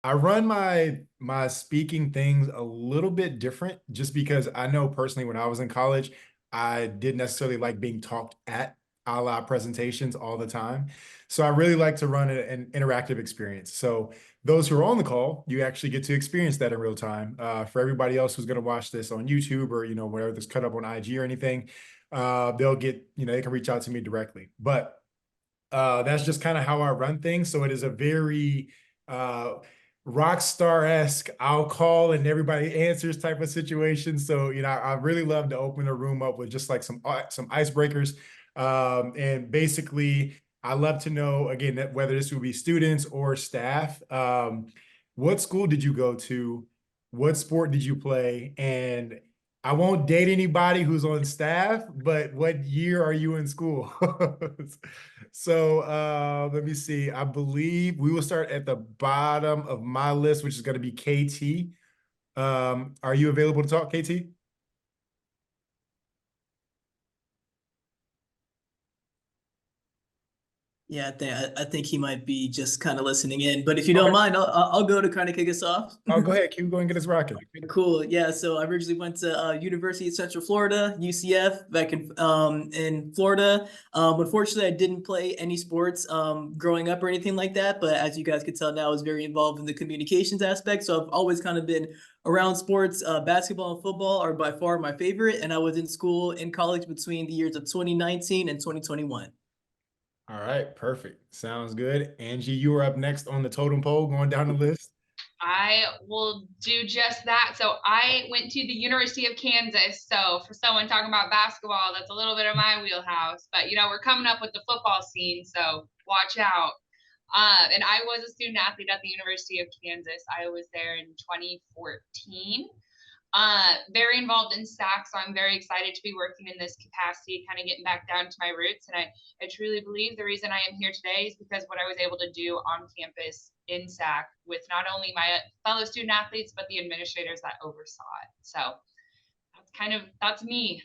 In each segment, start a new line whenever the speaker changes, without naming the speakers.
I run my speaking things a little bit different just because I know personally when I was in college, I didn't necessarily like being talked at a la presentations all the time. So I really like to run an interactive experience. So those who are on the call, you actually get to experience that in real time. For everybody else who's going to watch this on YouTube or whatever this cut up on IG or anything, they'll get they can reach out to me directly. But that's just kind of how I run things. So it is a very uh, rock star-esque, I'll call and everybody answers type of situation. So, I really love to open a room up with just like some icebreakers. And basically, I love to know, again, that whether this would be students or staff, what school did you go to? What sport did you play? And I won't date anybody who's on staff, but what year are you in school? So let me see. I believe we will start at the bottom of my list, which is going to be KT. Are you available to talk, KT?
Yeah, I think he might be just kind of listening in. But if you don't
Okay.
mind, I'll go to kind of kick us off.
Oh, go ahead. Keep going. Get us rocking.
Cool. Yeah. So I originally went to University of Central Florida, UCF, back in Florida. Unfortunately, I didn't play any sports growing up or anything like that. But as you guys could tell now, I was very involved in the communications aspect. So I've always kind of been around sports. Basketball and football are by far my favorite. And I was in school in college between the years of 2019 and 2021.
All right. Perfect. Sounds good. Angie, you are up next on the totem pole going down the list.
I will do just that. So I went to the University of Kansas. So for someone talking about basketball, that's a little bit of my wheelhouse. But we're coming up with the football scene, so watch out. And I was a student athlete at the University of Kansas. I was there in 2014. Very involved in SAC, so I'm very excited to be working in this capacity, kind of getting back down to my roots. And I truly believe the reason I am here today is because what I was able to do on campus in SAC with not only my fellow student athletes, but the administrators that oversaw it. So that's me.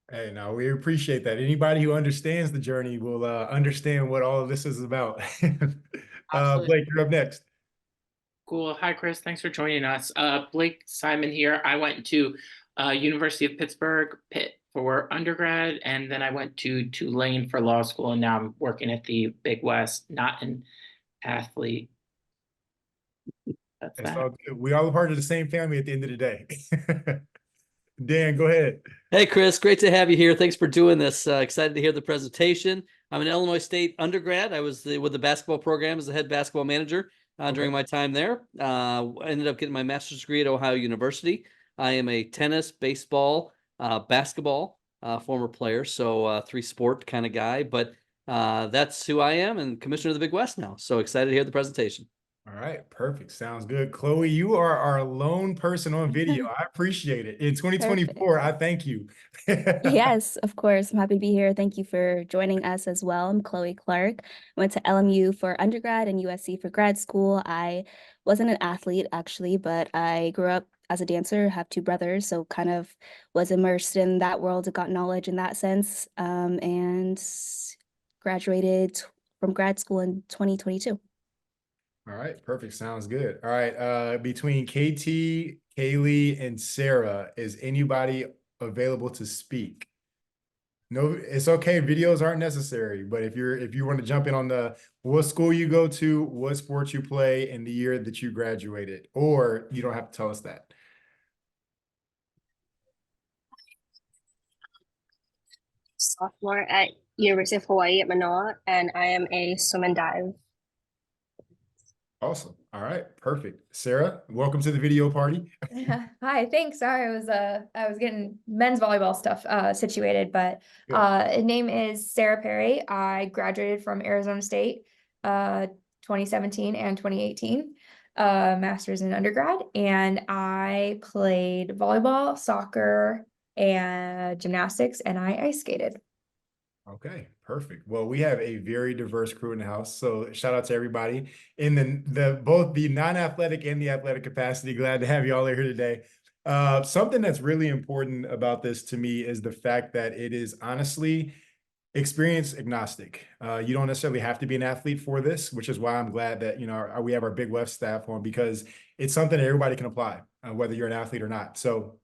Hey, now we appreciate that. Anybody who understands the journey will understand what all of this is about.
Absolutely.
Blake, you're up next.
Cool. Hi, Chris. Thanks for joining us. Blake Simon here. I went to University of Pittsburgh, Pitt for undergrad, and then I went to Tulane for law school, and now I'm working at the Big West, not an athlete. That's that.
We all a part of the same family at the end of the day. Dan, go ahead.
Hey, Chris, great to have you here. Thanks for doing this. Excited to hear the presentation. I'm an Illinois State undergrad. I was with the basketball program as the head basketball manager during my time there. I ended up getting my master's degree at Ohio University. I am a tennis, baseball, basketball former player, so three-sport kind of guy. But that's who I am and commissioner of the Big West now. So excited to hear the presentation.
All right, perfect. Sounds good. Chloe, you are our lone person on video. I appreciate it. In 2024, I thank you.
Yes, of course. I'm happy to be here. Thank you for joining us as well. I'm Chloe Clark. Went to LMU for undergrad and USC for grad school. I wasn't an athlete actually, but I grew up as a dancer, have two brothers, so kind of was immersed in that world, got knowledge in that sense, and graduated from grad school in 2022.
All right, perfect. Sounds good. All right, between KT, Kaylee, and Sarah, is anybody available to speak? No, it's okay. Videos aren't necessary, but if you want to jump in on the what school you go to, what sports you play, and the year that you graduated, or you don't have to tell us that.
Sophomore at University of Hawaii at Manoa, and I am a swim and dive.
Awesome. All right, perfect. Sarah, welcome to the video party.
Hi, thanks. Sorry, I was getting men's volleyball stuff situated, but name is Sarah Perry. I graduated from Arizona State 2017 and 2018, master's in undergrad, and I played volleyball, soccer, and gymnastics, and I ice skated.
Okay, perfect. Well, we have a very diverse crew in the house. So shout out to everybody in the both the non-athletic and the athletic capacity. Glad to have you all here today. Something that's really important about this to me is the fact that it is honestly experience agnostic. You don't necessarily have to be an athlete for this, which is why I'm glad that, you know, we have our Big Left staff on, because it's something that everybody can apply, whether you're an athlete or not. So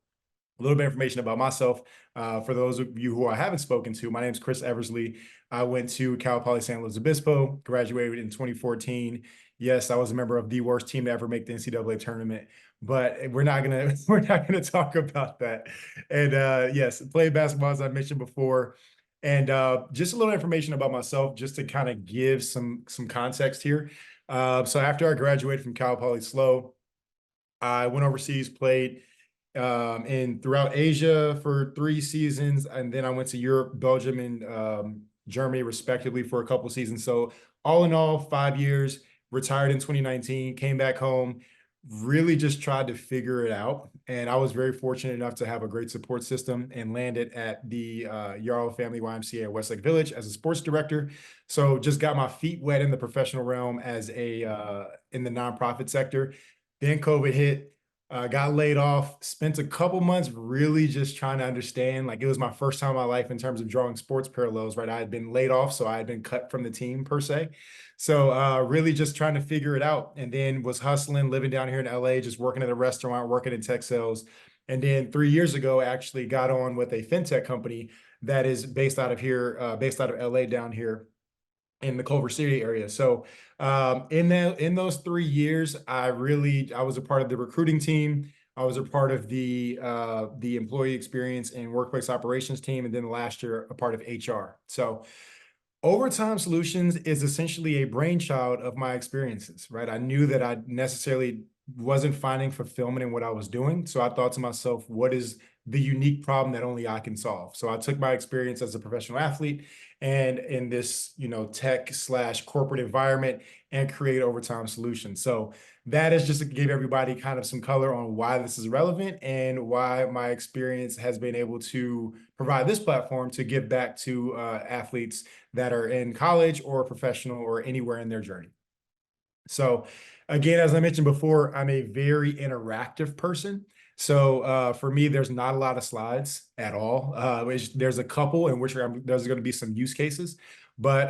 a little bit of information about myself. For those of you who I haven't spoken to, my name is Chris Eversley. I went to Cal Poly San Luis Obispo, graduated in 2014. Yes, I was a member of the worst team to ever make the NCAA tournament, but we're not gonna talk about that. And yes, played basketball as I mentioned before. And just a little information about myself, just to kind of give some context here. So after I graduated from Cal Poly SLO, I went overseas, played in throughout Asia for 3 seasons, and then I went to Europe, Belgium, and Germany respectively for a couple seasons. So all in all, 5 years. Retired in 2019, came back home, really just tried to figure it out. And I was very fortunate enough to have a great support system and landed at the Yarrow Family YMCA at Westlake Village as a sports director. So just got my feet wet in the professional realm as a in the nonprofit sector. Then COVID hit. Got laid off, spent a couple months really just trying to understand. Like, it was my first time in my life in terms of drawing sports parallels, right? I had been laid off, so I had been cut from the team per se. So really just trying to figure it out, and then was hustling, living down here in LA, just working at a restaurant, working in tech sales. And then 3 years ago, actually got on with a fintech company that is based out of here, based out of LA down here in the Culver City area. So in those 3 years, I was a part of the recruiting team. I was a part of the employee experience and workplace operations team, and then last year a part of HR. So Overtime Solutions is essentially a brainchild of my experiences, right? I knew that I necessarily wasn't finding fulfillment in what I was doing. So I thought to myself, what is the unique problem that only I can solve? So I took my experience as a professional athlete and in this, you know, tech / corporate environment, and create Overtime Solutions. So that is just to give everybody kind of some color on why this is relevant and why my experience has been able to provide this platform to give back to athletes that are in college or professional or anywhere in their journey. So again, as I mentioned before, I'm a very interactive person. So for me, there's not a lot of slides at all. There's a couple in which there's going to be some use cases, but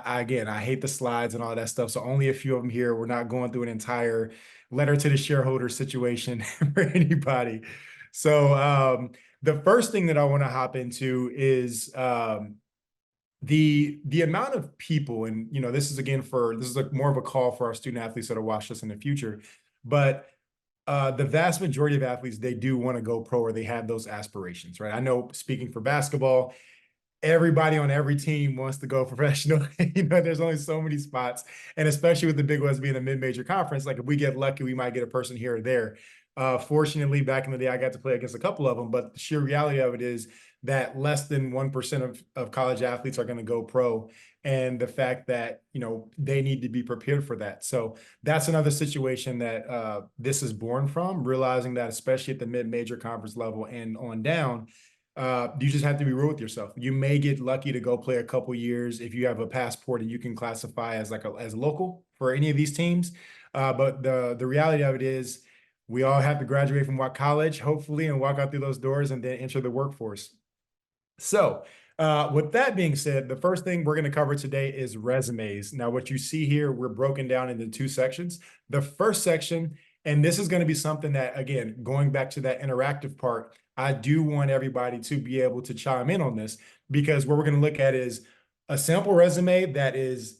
again, I hate the slides and all that stuff. So only a few of them here. We're not going through an entire letter to the shareholder situation for anybody. So the first thing that I want to hop into is the amount of people, and you know, this is more of a call for our student athletes that are watching us in the future, but the vast majority of athletes, they do want to go pro, or they have those aspirations, right? I know, speaking for basketball, everybody on every team wants to go professional. You know, there's only so many spots, and especially with the Big West being a mid-major conference, like if we get lucky, we might get a person here or there. Fortunately, back in the day, I got to play against a couple of them, but the sheer reality of it is that less than 1% of college athletes are going to go pro, and the fact that, you know, they need to be prepared for that. So that's another situation that this is born from, realizing that especially at the mid-major conference level and on down, you just have to be real with yourself. You may get lucky to go play a couple years if you have a passport and you can classify as as local for any of these teams. But the reality of it is, we all have to graduate from college, hopefully, and walk out through those doors and then enter the workforce. So with that being said, the first thing we're going to cover today is resumes. Now, what you see here, we're broken down into 2 sections. The first section, and this is going to be something that, again, going back to that interactive part, I do want everybody to be able to chime in on this, because what we're going to look at is a sample resume that is,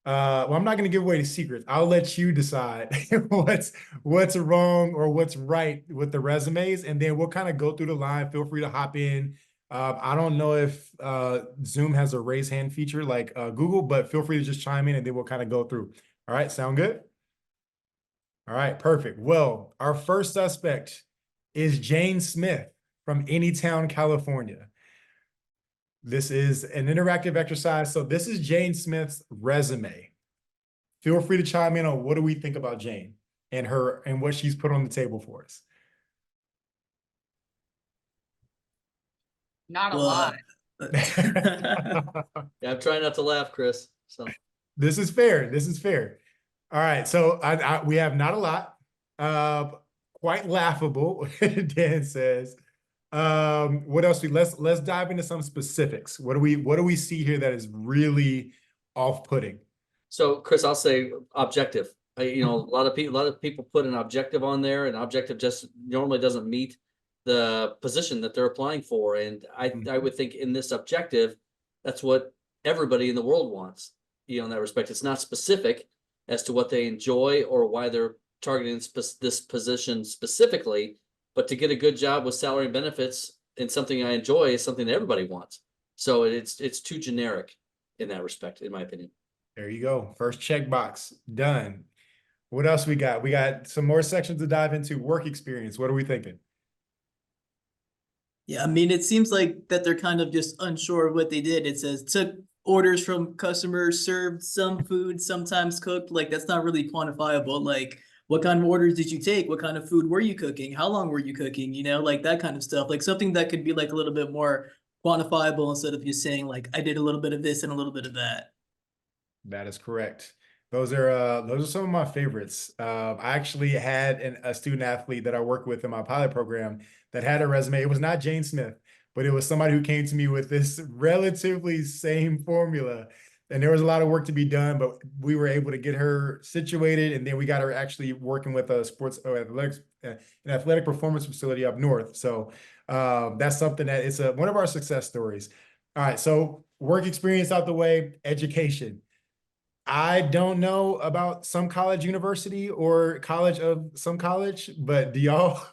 well, I'm not going to give away the secrets. I'll let you decide what's wrong or what's right with the resumes, and then we'll kind of go through the line. Feel free to hop in. I don't know if Zoom has a raise hand feature like Google, but feel free to just chime in and then we'll kind of go through. All right, sound good? All right, perfect. Well, our first suspect is Jane Smith from Anytown, California. This is an interactive exercise. So this is Jane Smith's resume. Feel free to chime in on what do we think about Jane and what she's put on the table for us.
Not a lot.
Yeah, I'm trying not to laugh, Chris. So
this is fair. This is fair. All right. So we have not a lot. Quite laughable, Dan says. What else? Let's dive into some specifics. What do we see here that is really off-putting?
So, Chris, I'll say objective. You know, a lot of people put an objective on there, and objective just normally doesn't meet the position that they're applying for. And I would think in this objective, that's what everybody in the world wants. You know, in that respect, it's not specific as to what they enjoy or why they're targeting this position specifically, but to get a good job with salary and benefits and something I enjoy is something that everybody wants. So it's too generic in that respect, in my opinion.
There you go. First checkbox done. What else we got? We got some more sections to dive into. Work experience. What are we thinking?
Yeah, I mean, it seems like that they're kind of just unsure of what they did. It says took orders from customers, served some food, sometimes cooked. Like, that's not really quantifiable. Like, what kind of orders did you take? What kind of food were you cooking? How long were you cooking? You know, like that kind of stuff. Like something that could be like a little bit more quantifiable instead of just saying like, I did a little bit of this and a little bit of that.
That is correct. Those are some of my favorites. I actually had a student athlete that I worked with in my pilot program that had a resume. It was not Jane Smith, but it was somebody who came to me with this relatively same formula. And there was a lot of work to be done, but we were able to get her situated, and then we got her actually working with a sports athletics, an athletic performance facility up north. So that's something that it's one of our success stories. All right, so work experience out the way, education. I don't know about some college university or college of some college, but do y'all?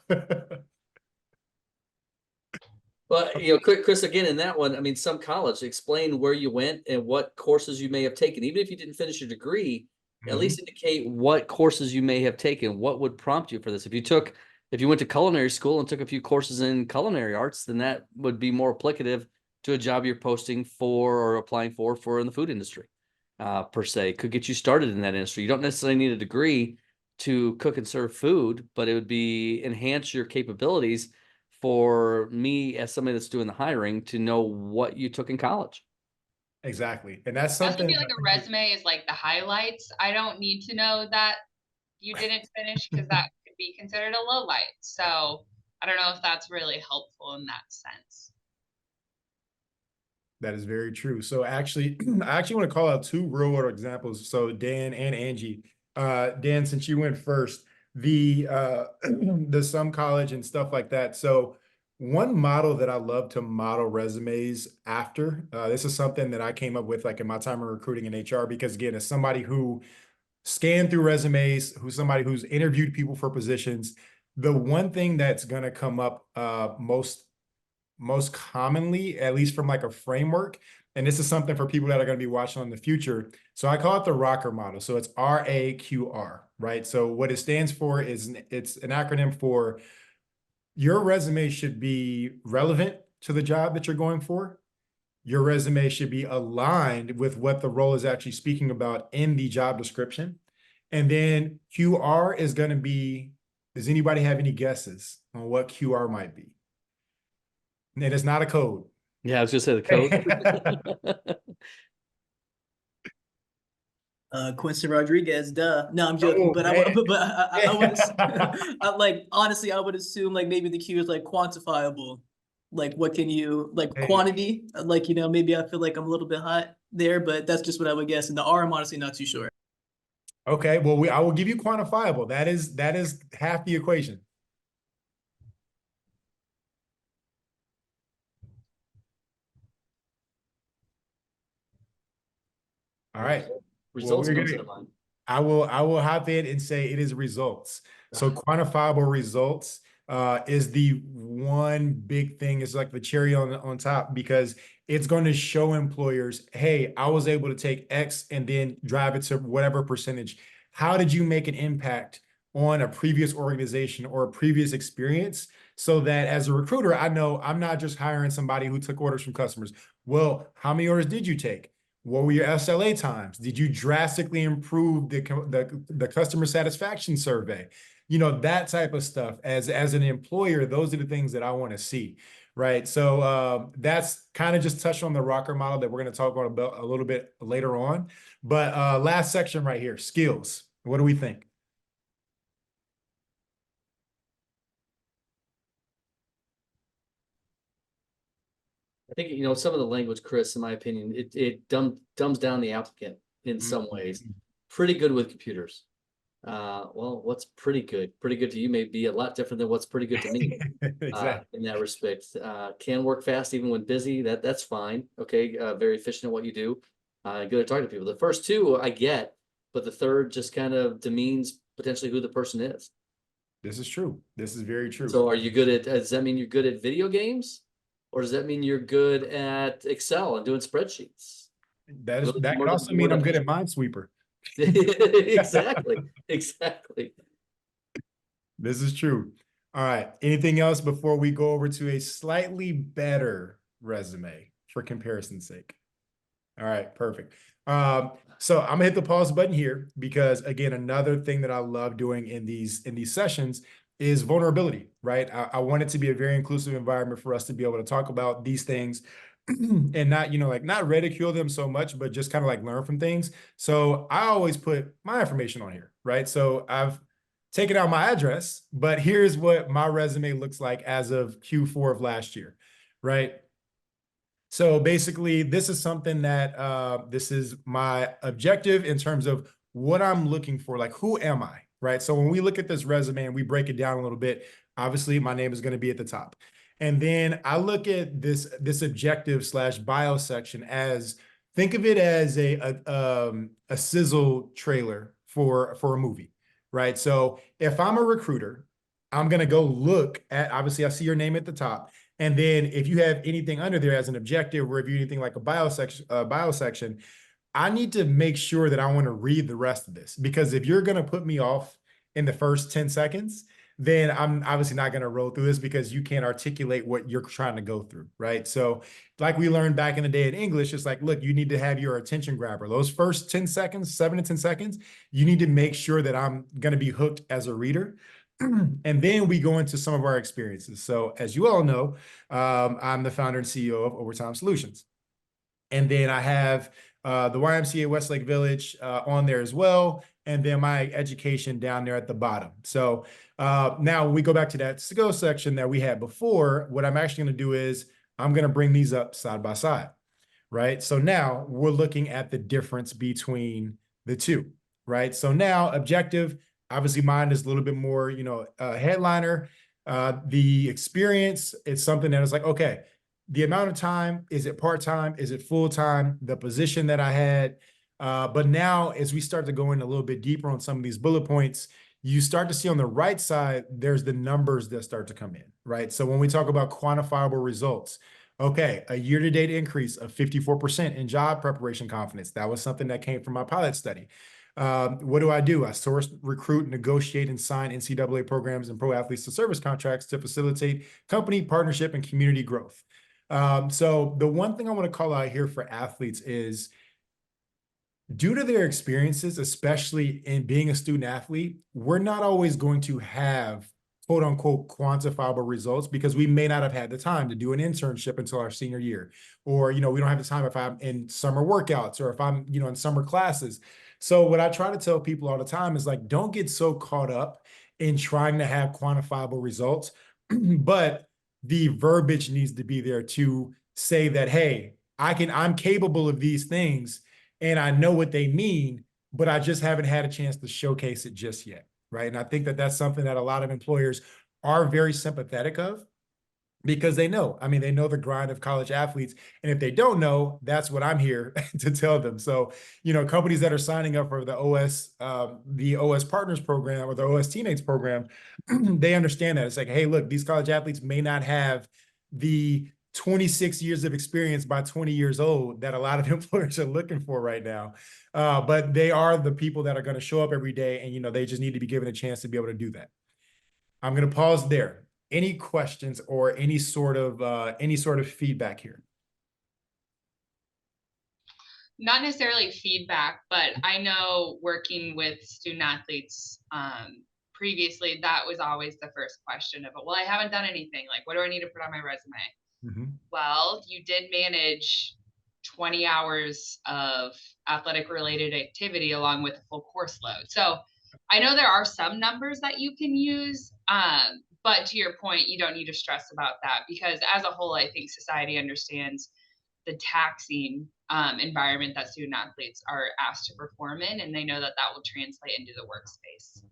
Well, you know, Chris, again, in that one, I mean, some college, explain where you went and what courses you may have taken. Even if you didn't finish your degree, at least indicate what courses you may have taken. What would prompt you for this? If you went to culinary school and took a few courses in culinary arts, then that would be more applicative to a job you're posting for or applying for in the food industry, per se. Could get you started in that industry. You don't necessarily need a degree to cook and serve food, but it would be enhance your capabilities for me as somebody that's doing the hiring to know what you took in college.
Exactly. And that's
I
something
feel like a resume is like the highlights. I don't need to know that you didn't finish because that could be considered a low light. So I don't know if that's really helpful in that sense.
That is very true. So actually, I actually want to call out two real world examples. So Dan and Angie, Dan, since you went first, the some college and stuff like that. So one model that I love to model resumes after, this is something that I came up with like in my time of recruiting in HR, because again, as somebody who scanned through resumes, who's somebody who's interviewed people for positions, the one thing that's going to come up most commonly, at least from like a framework. And this is something for people that are going to be watching in the future. So I call it the Rocker model. So it's RAQR, right? So what it stands for is it's an acronym for your resume should be relevant to the job that you're going for. Your resume should be aligned with what the role is actually speaking about in the job description. And then QR is going to be, does anybody have any guesses on what QR might be? And it's not a code.
Yeah, I was just say the code.
Quincy Rodriguez, duh. No, I'm joking, but I would like honestly, I would assume like maybe the Q is like quantifiable. Like what can you like quantity? Like, you know, maybe I feel like I'm a little bit hot there, but that's just what I would guess. And the R, I'm honestly not too sure.
Okay, well, I will give you quantifiable. That is half the equation. All right.
Results comes to mind.
I will hop in and say it is results. So quantifiable results is the one big thing. It's like the cherry on top, because it's going to show employers, hey, I was able to take X and then drive it to whatever percentage. How did you make an impact on a previous organization or a previous experience? So that as a recruiter, I know I'm not just hiring somebody who took orders from customers. Well, how many orders did you take? What were your SLA times? Did you drastically improve the customer satisfaction survey? You know, that type of stuff. As an employer, those are the things that I want to see, right? So that's kind of just touched on the Rocker model that we're going to talk about a little bit later on. But last section right here, skills. What do we think?
I think, you know, some of the language, Chris, in my opinion, it dumbs down the applicant in some ways. Pretty good with computers. Well, what's pretty good? Pretty good to you may be a lot different than what's pretty good to me.
Exactly.
In that respect. Can work fast even when busy. That's fine. Okay. Very efficient at what you do. Good at talking to people. The first two I get, but the third just kind of demeans potentially who the person is.
This is true. This is very true.
So are you good at, does that mean you're good at video games? Or does that mean you're good at Excel and doing spreadsheets?
That
Really
could
more
also
than-
mean
more
I'm good
than-
at Minesweeper.
Exactly. Exactly.
This is true. All right. Anything else before we go over to a slightly better resume for comparison's sake? All right, perfect. So I'm gonna hit the pause button here because again, another thing that I love doing in these sessions is vulnerability, right? I want it to be a very inclusive environment for us to be able to talk about these things and not, you know, like not ridicule them so much, but just kind of like learn from things. So I always put my information on here, right? So I've taken out my address, but here's what my resume looks like as of Q4 of last year, right? So basically, this is something that this is my objective in terms of what I'm looking for. Like, who am I? Right. So when we look at this resume and we break it down a little bit, obviously my name is going to be at the top. And then I look at this objective / bio section as, think of it as a sizzle trailer for a movie. Right. So if I'm a recruiter, I'm going to go look at, obviously I see your name at the top. And then if you have anything under there as an objective, or if you anything like a bio section, I need to make sure that I want to read the rest of this, because if you're going to put me off in the first 10 seconds, then I'm obviously not going to roll through this because you can't articulate what you're trying to go through, right? So like we learned back in the day in English, it's like, look, you need to have your attention grabber. Those first 10 seconds, 7 to 10 seconds, you need to make sure that I'm going to be hooked as a reader. And then we go into some of our experiences. So as you all know, I'm the founder and CEO of Overtime Solutions. And then I have the YMCA Westlake Village on there as well. And then my education down there at the bottom. So now when we go back to that skill section that we had before, what I'm actually going to do is I'm going to bring these up side by side, right? So now we're looking at the difference between the two, right? So now objective, obviously mine is a little bit more, you know, headliner. The experience, it's something that is like, okay, the amount of time, is it part-time? Is it full-time? The position that I had. But now as we start to go in a little bit deeper on some of these bullet points, you start to see on the right side, there's the numbers that start to come in, right? So when we talk about quantifiable results, okay, a year-to-date increase of 54% in job preparation confidence. That was something that came from my pilot study. What do? I source, recruit, negotiate, and sign NCAA programs and pro athletes to service contracts to facilitate company partnership and community growth. So the one thing I want to call out here for athletes is, due to their experiences, especially in being a student athlete, we're not always going to have quote unquote quantifiable results because we may not have had the time to do an internship until our senior year. Or, you know, we don't have the time if I'm in summer workouts or if I'm, you know, in summer classes. So what I try to tell people all the time is like, don't get so caught up in trying to have quantifiable results, but the verbiage needs to be there to say that, hey, I'm capable of these things and I know what they mean, but I just haven't had a chance to showcase it just yet, right? And I think that that's something that a lot of employers are very sympathetic of, because they know, I mean, they know the grind of college athletes. And if they don't know, that's what I'm here to tell them. So, you know, companies that are signing up for the OS Partners program or the OS Teammates program, they understand that. It's like, hey, look, these college athletes may not have the 26 years of experience by 20 years old that a lot of employers are looking for right now. But they are the people that are going to show up every day. And, you know, they just need to be given a chance to be able to do that. I'm going to pause there. Any questions or any sort of feedback here?
Not necessarily feedback, but I know working with student athletes previously, that was always the first question of, well, I haven't done anything. Like, what do I need to put on my resume? Well, you did manage 20 hours of athletic related activity along with a full course load. So I know there are some numbers that you can use, But to your point, you don't need to stress about that because as a whole, I think society understands the taxing environment that student athletes are asked to perform in, and they know that that will translate into the workspace.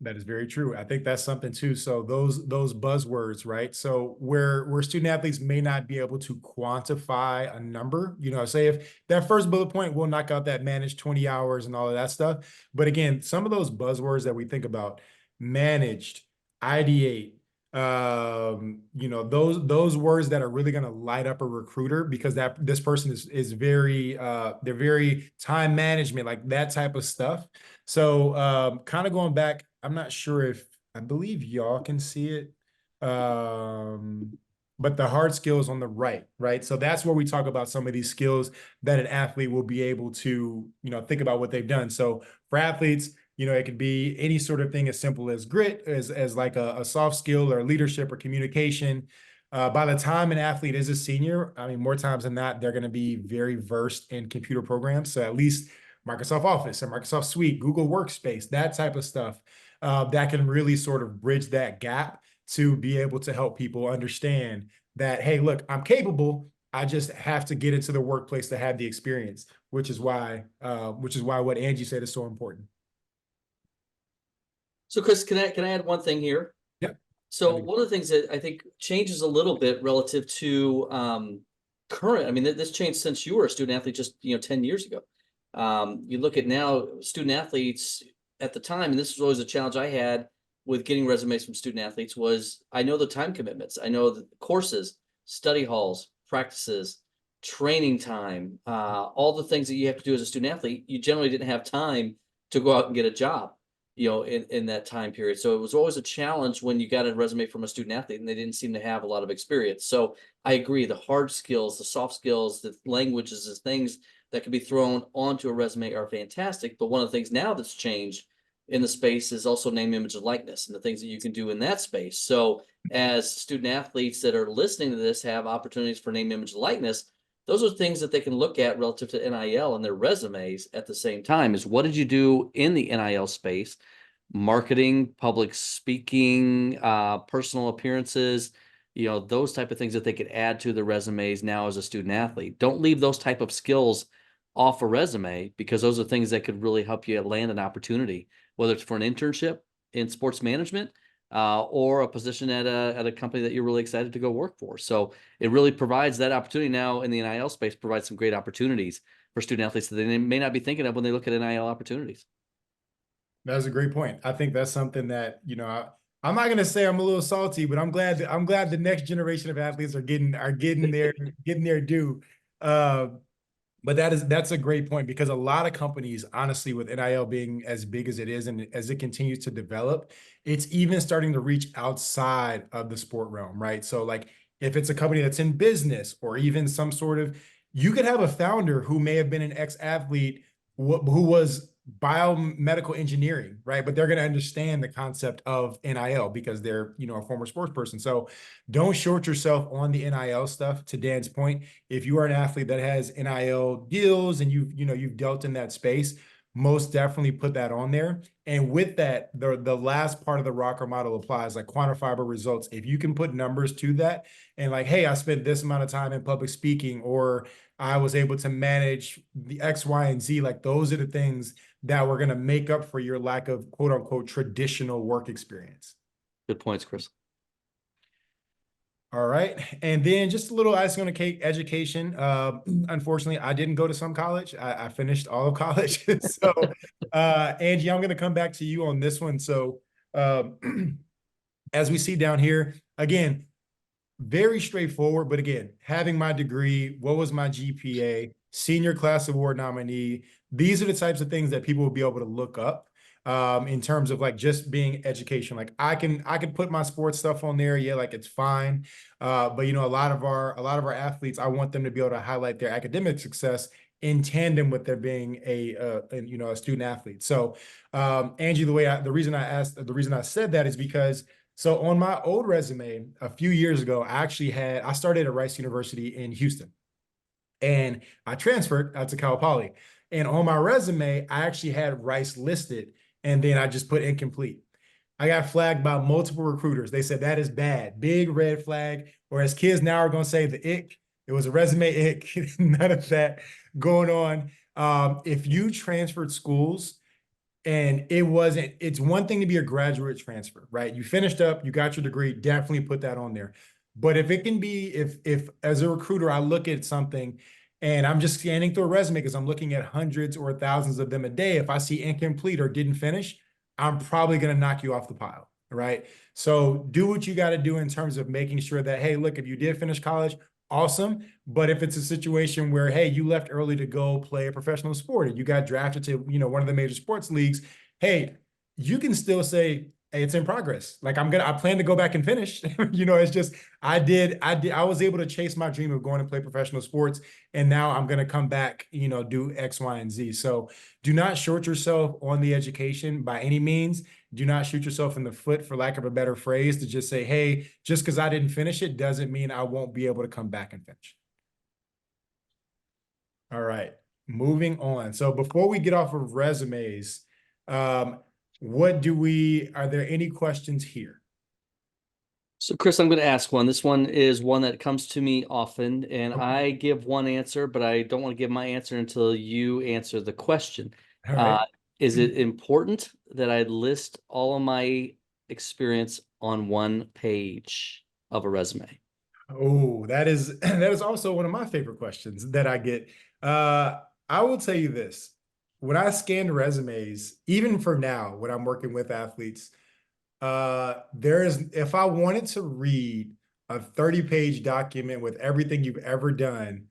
That is very true. I think that's something too. So those buzzwords, right? So where student athletes may not be able to quantify a number, say if that first bullet point will knock out that managed 20 hours and all of that stuff. But again, some of those buzzwords that we think about, managed, ideate, those words that are really going to light up a recruiter because that this person is very they're very time management, like that type of stuff. So kind of going back, I'm not sure if I believe y'all can see it. But the hard skills on the right? So that's where we talk about some of these skills that an athlete will be able to, think about what they've done. So for athletes, it could be any sort of thing as simple as grit, as like a soft skill or leadership or communication. By the time an athlete is a senior, I mean, more times than not, they're going to be very versed in computer programs. So at least Microsoft Office and Microsoft Suite, Google Workspace, that type of stuff that can really sort of bridge that gap to be able to help people understand that, hey, look, I'm capable. I just have to get into the workplace to have the experience, which is why what Angie said is so important.
So Chris, can I add one thing here?
Yeah.
So one of the things that I think changes a little bit relative to current, I mean, this changed since you were a student athlete just 10 years ago. You look at now student athletes at the time, and this was always a challenge I had with getting resumes from student athletes was I know the time commitments. I know the courses, study halls, practices, training time, all the things that you have to do as a student athlete. You generally didn't have time to go out and get a job, in that time period. So it was always a challenge when you got a resume from a student athlete and they didn't seem to have a lot of experience. So I agree, the hard skills, the soft skills, the languages, the things that can be thrown onto a resume are fantastic. But one of the things now that's changed in the space is also name, image, and likeness and the things that you can do in that space. So as student athletes that are listening to this have opportunities for name, image, and likeness, those are things that they can look at relative to NIL and their resumes at the same time is what did you do in the NIL space? Marketing, public speaking, personal appearances, those type of things that they could add to their resumes now as a student athlete. Don't leave those type of skills off a resume because those are things that could really help you land an opportunity, whether it's for an internship in sports management or a position at a company that you're really excited to go work for. So it really provides that opportunity now in the NIL space, provides some great opportunities for student athletes that they may not be thinking of when they look at NIL opportunities.
That's a great point. I think that's something that, I'm not going to say I'm a little salty, but I'm glad the next generation of athletes are getting their due. But that's a great point because a lot of companies, honestly, with NIL being as big as it is and as it continues to develop, it's even starting to reach outside of the sport realm, right? So like if it's a company that's in business or even some sort of, you could have a founder who may have been an ex-athlete who was biomedical engineering, right? But they're going to understand the concept of NIL because they're, a former sports person. So don't short yourself on the NIL stuff. To Dan's point, if you are an athlete that has NIL deals and you've dealt in that space, most definitely put that on there. And with that, the last part of the rocker model applies, like quantifiable results. If you can put numbers to that and like, hey, I spent this amount of time in public speaking, or I was able to manage the X, Y, and Z, like those are the things that we're going to make up for your lack of quote unquote traditional work experience.
Good points, Chris.
All right. And then just a little icing on the cake, education. Unfortunately, I didn't go to some college. I finished all of college. So, Angie, I'm going to come back to you on this one. So, as we see down here, again, very straightforward. But again, having my degree, what was my GPA, senior class award nominee, these are the types of things that people will be able to look up. In terms of like just being education, like I can put my sports stuff on there. Yeah, like it's fine. But a lot of our athletes, I want them to be able to highlight their academic success in tandem with there being a student athlete. So, Angie, the reason I said that is because so on my old resume a few years ago, I started at Rice University in Houston, and I transferred to Cal Poly. And on my resume, I actually had Rice listed, and then I just put incomplete. I got flagged by multiple recruiters. They said that is bad, big red flag. Or as kids now are going to say, the ick. It was a resume ick. None of that going on. If you transferred schools and it wasn't, it's one thing to be a graduate transfer, right? You finished up, you got your degree, definitely put that on there. But if it can be, if as a recruiter, I look at something and I'm just scanning through a resume because I'm looking at hundreds or thousands of them a day. If I see incomplete or didn't finish, I'm probably going to knock you off the pile, right? So do what you got to do in terms of making sure that, hey, look, if you did finish college, awesome. But if it's a situation where, hey, you left early to go play a professional sport and you got drafted to, one of the major sports leagues, hey, you can still say, hey, it's in progress. Like I plan to go back and finish. It's just, I was able to chase my dream of going to play professional sports. And now I'm going to come back, do X, Y, and Z. So do not short yourself on the education by any means. Do not shoot yourself in the foot, for lack of a better phrase, to just say, hey, just because I didn't finish it doesn't mean I won't be able to come back and finish. All right, moving on. So before we get off of resumes, are there any questions here?
So Chris, I'm going to ask one. This one is one that comes to me often, and I give one answer, but I don't want to give my answer until you answer the question.
All right.
Is it important that I list all of my experience on one page of a resume?
Oh, that is also one of my favorite questions that I get. I will tell you this. When I scan resumes, even for now, when I'm working with athletes, if I wanted to read a 30-page document with everything you've ever done,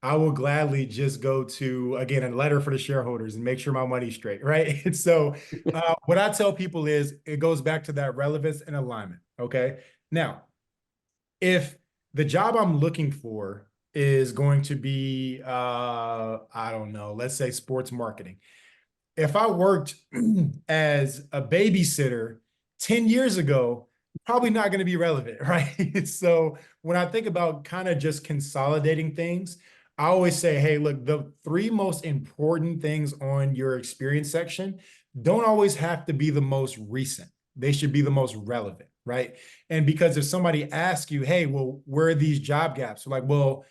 I will gladly just go to, again, a letter for the shareholders and make sure my money's straight, right? And so what I tell people is it goes back to that relevance and alignment, okay? Now, if the job I'm looking for is going to be, I don't know, let's say sports marketing. If I worked as a babysitter 10 years ago, probably not going to be relevant, right? So when I think about kind of just consolidating things, I always say, hey, look, the 3 most important things on your experience section don't always have to be the most recent. They should be the most relevant, right? And because if somebody asks you, hey, well, where are these job gaps? Like, well,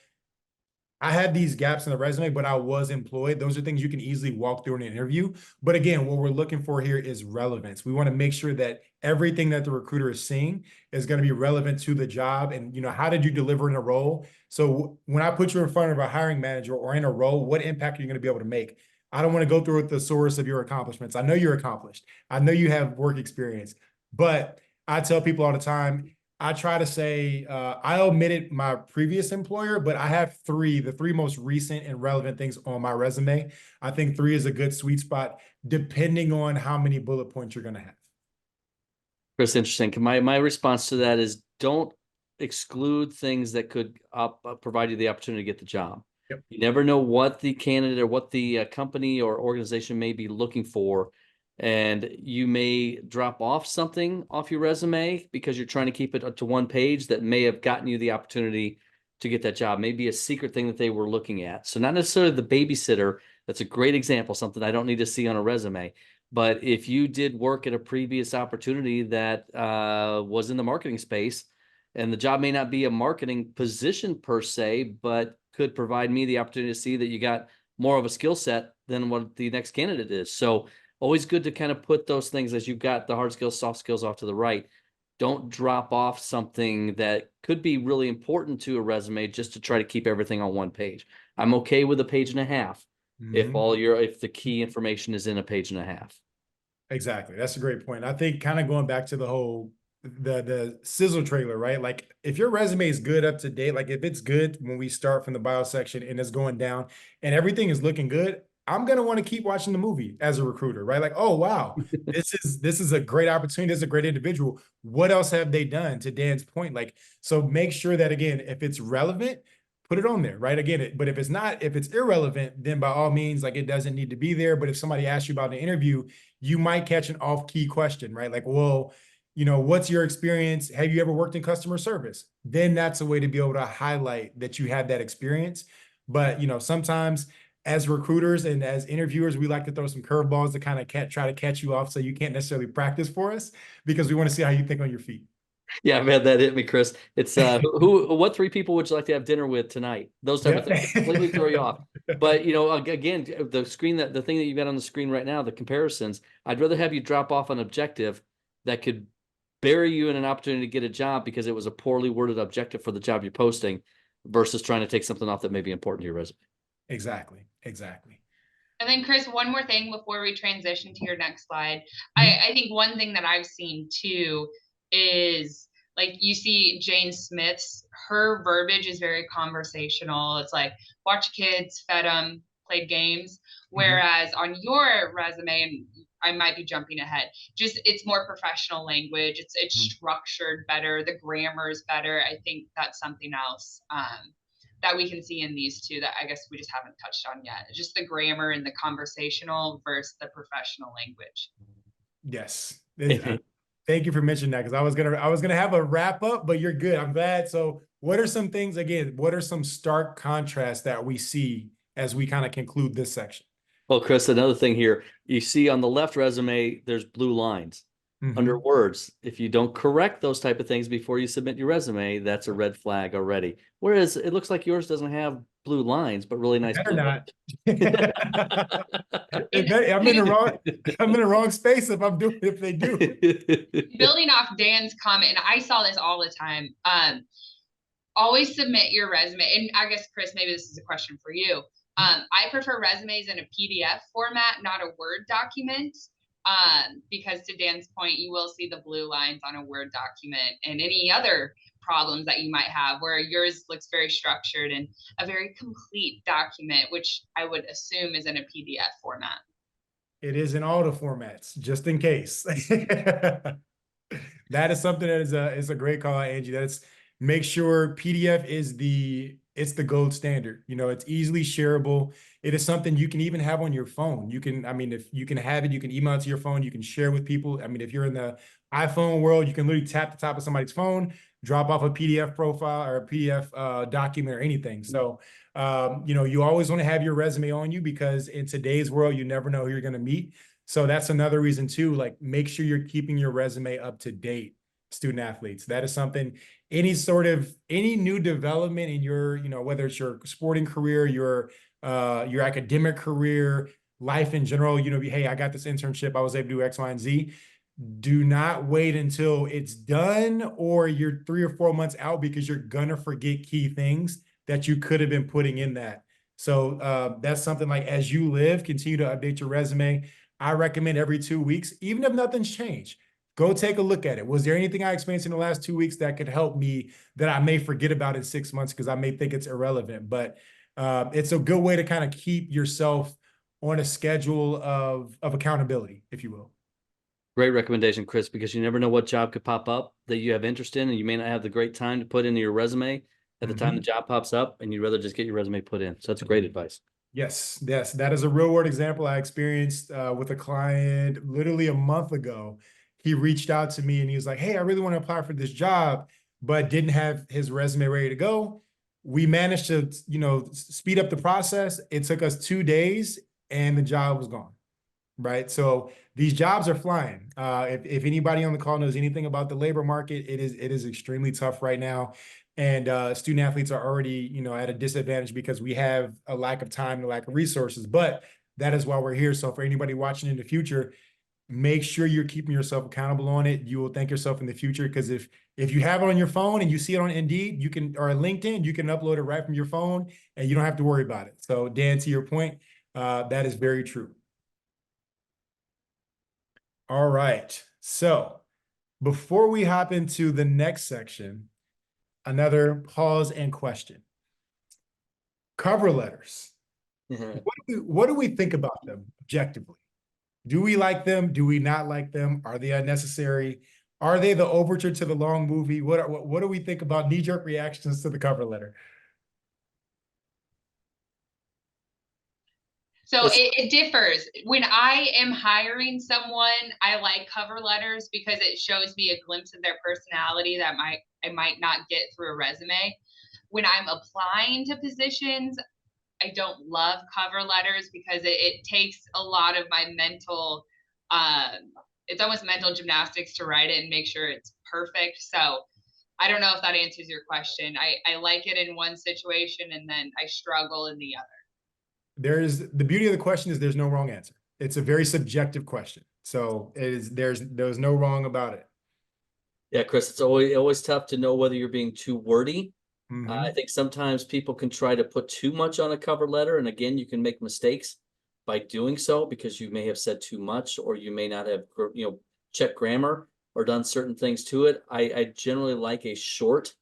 I had these gaps in the resume, but I was employed. Those are things you can easily walk through in an interview. But again, what we're looking for here is relevance. We want to make sure that everything that the recruiter is seeing is going to be relevant to the job. And, how did you deliver in a role? So when I put you in front of a hiring manager or in a role, what impact are you going to be able to make? I don't want to go through the source of your accomplishments. I know you're accomplished. I know you have work experience, but I tell people all the time, I try to say, I omitted my previous employer, but I have the 3 most recent and relevant things on my resume. I think 3 is a good sweet spot, depending on how many bullet points you're going to have.
Chris, interesting. My response to that is don't exclude things that could provide you the opportunity to get the job.
Yep.
You never know what the candidate or what the company or organization may be looking for. And you may drop off something off your resume because you're trying to keep it up to one page that may have gotten you the opportunity to get that job. Maybe a secret thing that they were looking at. So not necessarily the babysitter. That's a great example, something I don't need to see on a resume. But if you did work at a previous opportunity that was in the marketing space, and the job may not be a marketing position per se, but could provide me the opportunity to see that you got more of a skill set than what the next candidate is. So always good to kind of put those things as you've got the hard skills, soft skills off to the right. Don't drop off something that could be really important to a resume just to try to keep everything on one page. I'm okay with a page and a half if the key information is in a page and a half.
Exactly. That's a great point. I think kind of going back to the whole the sizzle trailer, right? Like if your resume is good up to date, like if it's good when we start from the bio section and it's going down and everything is looking good, I'm going to want to keep watching the movie as a recruiter, right? Like, oh, wow, this is a great opportunity. This is a great individual. What else have they done, to Dan's point? Like, so make sure that, again, if it's relevant, put it on there, right? Again, but if it's not, if it's irrelevant, then by all means, like it doesn't need to be there. But if somebody asks you about an interview, you might catch an off-key question, right? Like, well, what's your experience? Have you ever worked in customer service? Then that's a way to be able to highlight that you had that experience. But, sometimes as recruiters and as interviewers, we like to throw some curveballs to kind of try to catch you off so you can't necessarily practice for us because we want to see how you think on your feet.
Yeah, I've had that hit me, Chris. It's what three people would you like to have dinner with tonight? Those type of things that completely throw you off. But again, the thing that you got on the screen right now, the comparisons, I'd rather have you drop off an objective that could bury you in an opportunity to get a job because it was a poorly worded objective for the job you're posting versus trying to take something off that may be important to your resume.
Exactly.
And then Chris, one more thing before we transition to your next slide.
Mhm.
I think one thing that I've seen too is like you see Jane Smith's, her verbiage is very conversational. It's like watch kids, fed them, played games. Whereas on your resume, and I might be jumping ahead, just it's more professional language. It's structured better. The grammar is better. I think that's something else that we can see in these two that I guess we just haven't touched on yet. Just the grammar and the conversational versus the professional language.
Yes. Thank you for mentioning that because I was gonna have a wrap up, but you're good. I'm glad. So what are some things again? What are some stark contrasts that we see as we kind of conclude this section?
Well, Chris, another thing here, you see on the left resume, there's blue lines. Under words, if you don't correct those type of things before you submit your resume, that's a red flag already. Whereas it looks like yours doesn't have blue lines, but really nice
Better
blue
not.
And
I'm in the wrong space if they do.
building off Dan's comment, and I saw this all the time. Always submit your resume. And I guess Chris, maybe this is a question for you. I prefer resumes in a PDF format, not a Word document. Because to Dan's point, you will see the blue lines on a Word document and any other problems that you might have, where yours looks very structured and a very complete document, which I would assume is in a PDF format.
It is in all the formats, just in case. That is something that is a great call, Angie. That's make sure PDF is it's the gold standard. It's easily shareable. It is something you can even have on your phone. If you can have it, you can email it to your phone, you can share with people. If you're in the iPhone world, you can literally tap the top of somebody's phone, drop off a PDF profile or a PDF document or anything. So, you always want to have your resume on you because in today's world, you never know who you're going to meet. So that's another reason too, like make sure you're keeping your resume up to date, student athletes. That is something, any new development in your, whether it's your sporting career, your academic career, life in general, hey, I got this internship, I was able to do X, Y, and Z. Do not wait until it's done or you're 3 or 4 months out because you're gonna forget key things that you could have been putting in that. So that's something like as you live, continue to update your resume. I recommend every 2 weeks, even if nothing's changed, go take a look at it. Was there anything I experienced in the last 2 weeks that could help me that I may forget about in 6 months because I may think it's irrelevant? But it's a good way to kind of keep yourself on a schedule of accountability, if you will.
Great recommendation, Chris, because you never know what job could pop up that you have interest in, and you may not have the great time to put into your resume at the time the job pops up, and you'd rather just get your resume put in. So that's great advice.
Yes, that is a real world example I experienced with a client literally a month ago. He reached out to me and he was like, hey, I really want to apply for this job, but didn't have his resume ready to go. We managed to, speed up the process. It took us 2 days and the job was gone. Right. So these jobs are flying. If anybody on the call knows anything about the labor market, it is extremely tough right now. And student athletes are already, at a disadvantage because we have a lack of time and a lack of resources. But that is why we're here. So for anybody watching in the future, make sure you're keeping yourself accountable on it. You will thank yourself in the future because if you have it on your phone and you see it on Indeed, or LinkedIn, you can upload it right from your phone and you don't have to worry about it. So Dan, to your point, that is very true. All right. So before we hop into the next section, another pause and question. Cover letters. What do we think about them objectively? Do we like them? Do we not like them? Are they unnecessary? Are they the overture to the long movie? What do we think about knee-jerk reactions to the cover letter?
So it differs. When I am hiring someone, I like cover letters because it shows me a glimpse of their personality that I might not get through a resume. When I'm applying to positions, I don't love cover letters because it takes a lot of my mental, it's almost mental gymnastics to write it and make sure it's perfect. So I don't know if that answers your question. I like it in one situation and then I struggle in the other.
The beauty of the question is there's no wrong answer. It's a very subjective question. So there's no wrong about it.
Yeah, Chris, it's always tough to know whether you're being too wordy.
Mhm.
I think sometimes people can try to put too much on a cover letter, and again, you can make mistakes by doing so because you may have said too much, or you may not have checked grammar or done certain things to it. I generally like a short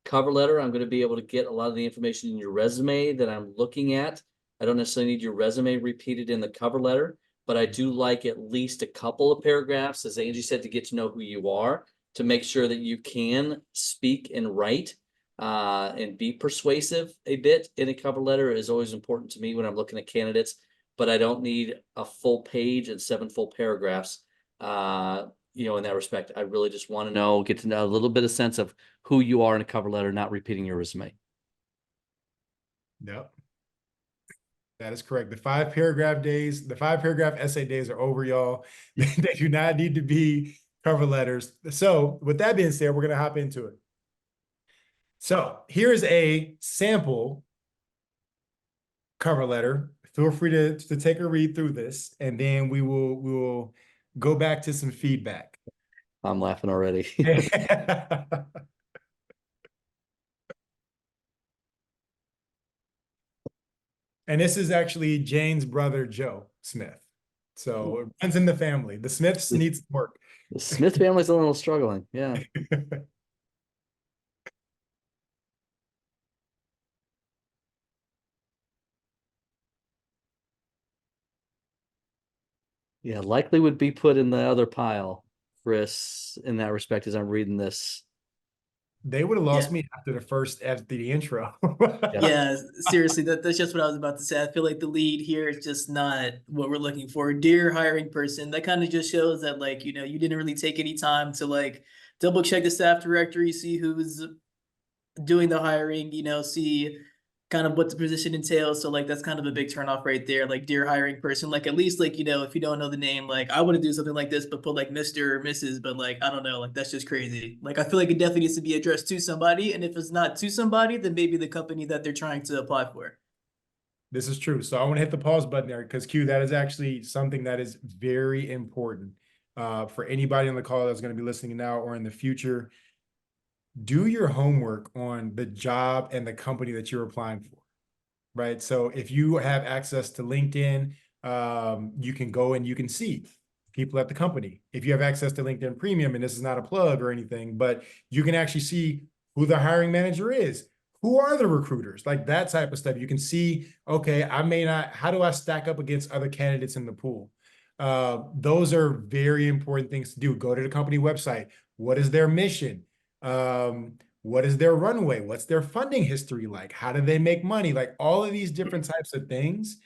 cover letter. I'm going to be able to get a lot of the information in your resume that I'm looking at. I don't necessarily need your resume repeated in the cover letter, but I do like at least a couple of paragraphs, as Angie said, to get to know who you are, to make sure that you can speak and write and be persuasive a bit in a cover letter is always important to me when I'm looking at candidates, but I don't need a full page and 7 full paragraphs. In that respect, I really just want to get to know a little bit of sense of who you are in a cover letter, not repeating your resume.
Yep. That is correct. The 5-paragraph essay days are over, y'all. They do not need to be cover letters. So with that being said, we're going to hop into it. So here's a sample cover letter. Feel free to take a read through this, and then we will go back to some feedback.
I'm laughing already.
And this is actually Jane's brother, Joe Smith. So it runs in the family. The Smiths need some work.
The Smith family's a little struggling. Yeah. Yeah, likely would be put in the other pile, Chris, in that respect, as I'm reading this.
They would have lost me after the intro.
Yeah, seriously, that's just what I was about to say. I feel like the lead here is just not what we're looking for. Dear hiring person, that kind of just shows that, like, you didn't really take any time to like double check the staff directory, see who's doing the hiring, see kind of what the position entails. So like that's kind of a big turnoff right there. Like, dear hiring person, like at least like, if you don't know the name, like I want to do something like this, but put like Mr. or Mrs. But like I don't know, like that's just crazy. Like I feel like it definitely needs to be addressed to somebody. And if it's not to somebody, then maybe the company that they're trying to apply for.
This is true. So I want to hit the pause button there because Q, that is actually something that is very important for anybody on the call that's going to be listening now or in the future. Do your homework on the job and the company that you're applying for, right? So if you have access to LinkedIn, you can go and you can see people at the company. If you have access to LinkedIn Premium, and this is not a plug or anything, but you can actually see who the hiring manager is. Who are the recruiters? Like that type of stuff. You can see, okay, how do I stack up against other candidates in the pool? Those are very important things to do. Go to the company website. What is their mission? What is their runway? What's their funding history like? How do they make money? Like all of these different types of things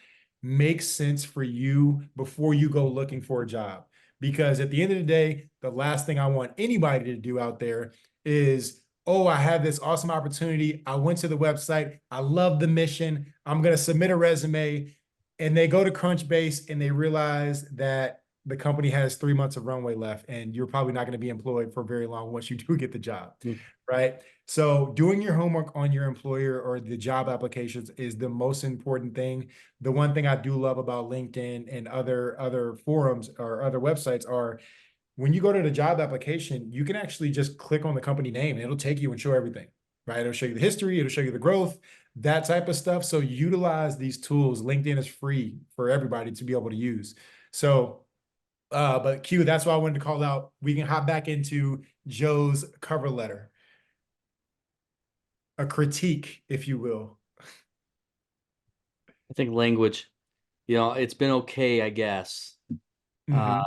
make sense for you before you go looking for a job. Because at the end of the day, the last thing I want anybody to do out there is, oh, I have this awesome opportunity. I went to the website. I love the mission. I'm going to submit a resume. And they go to Crunchbase and they realize that the company has 3 months of runway left and you're probably not going to be employed for very long once you do get the job, right? So doing your homework on your employer or the job applications is the most important thing. The one thing I do love about LinkedIn and other forums or other websites are when you go to the job application, you can actually just click on the company name and it'll take you and show everything, right? It'll show you the history, it'll show you the growth, that type of stuff. So utilize these tools. LinkedIn is free for everybody to be able to use. So but Q, that's why I wanted to call out. We can hop back into Joe's cover letter. A critique, if you will.
I think language, it's been okay, I guess. I'm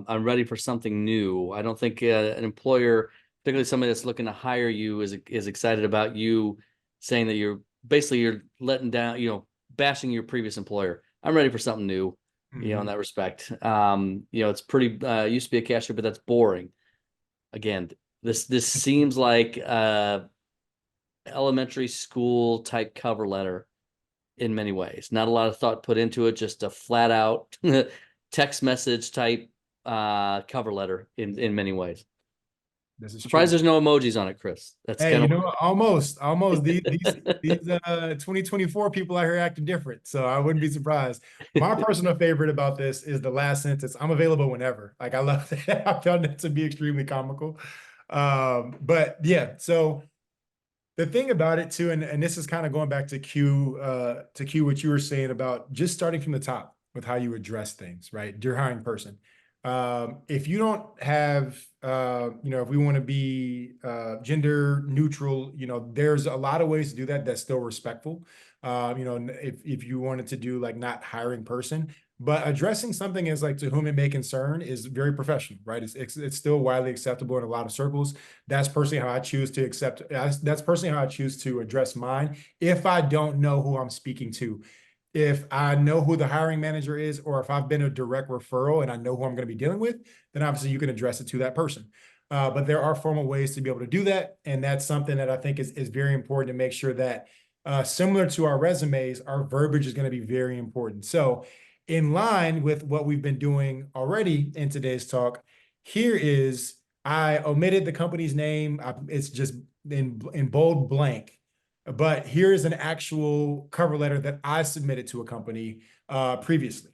ready for something new. I don't think an employer, particularly somebody that's looking to hire you, is excited about you saying that you're letting down, bashing your previous employer. I'm ready for something new. In that respect. It's pretty used to be a cashier, but that's boring. Again, this seems like elementary school type cover letter in many ways. Not a lot of thought put into it, just a flat out text message type cover letter in many ways.
This is
Surprised
true.
there's no emojis on it, Chris. That's
Hey,
kind
you
of
know, what? Almost these 2024 people out here acting different. So I wouldn't be surprised. My personal favorite about this is the last sentence. I'm available whenever. Like I love that. I found that to be extremely comical. But yeah, so the thing about it too, and this is kind of going back to Q what you were saying about just starting from the top with how you address things, right? You're hiring person. If you don't have, if we want to be gender neutral, there's a lot of ways to do that that's still respectful. If you wanted to do like not hiring person, but addressing something as like to whom it may concern is very professional, right? It's still widely acceptable in a lot of circles. That's personally how I choose to accept. That's personally how I choose to address mine. If I don't know who I'm speaking to, if I know who the hiring manager is, or if I've been a direct referral and I know who I'm going to be dealing with, then obviously you can address it to that person. But there are formal ways to be able to do that. And that's something that I think is very important to make sure that similar to our resumes, our verbiage is going to be very important. So in line with what we've been doing already in today's talk, here is, I omitted the company's name. It's just in bold blank. But here's an actual cover letter that I submitted to a company previously.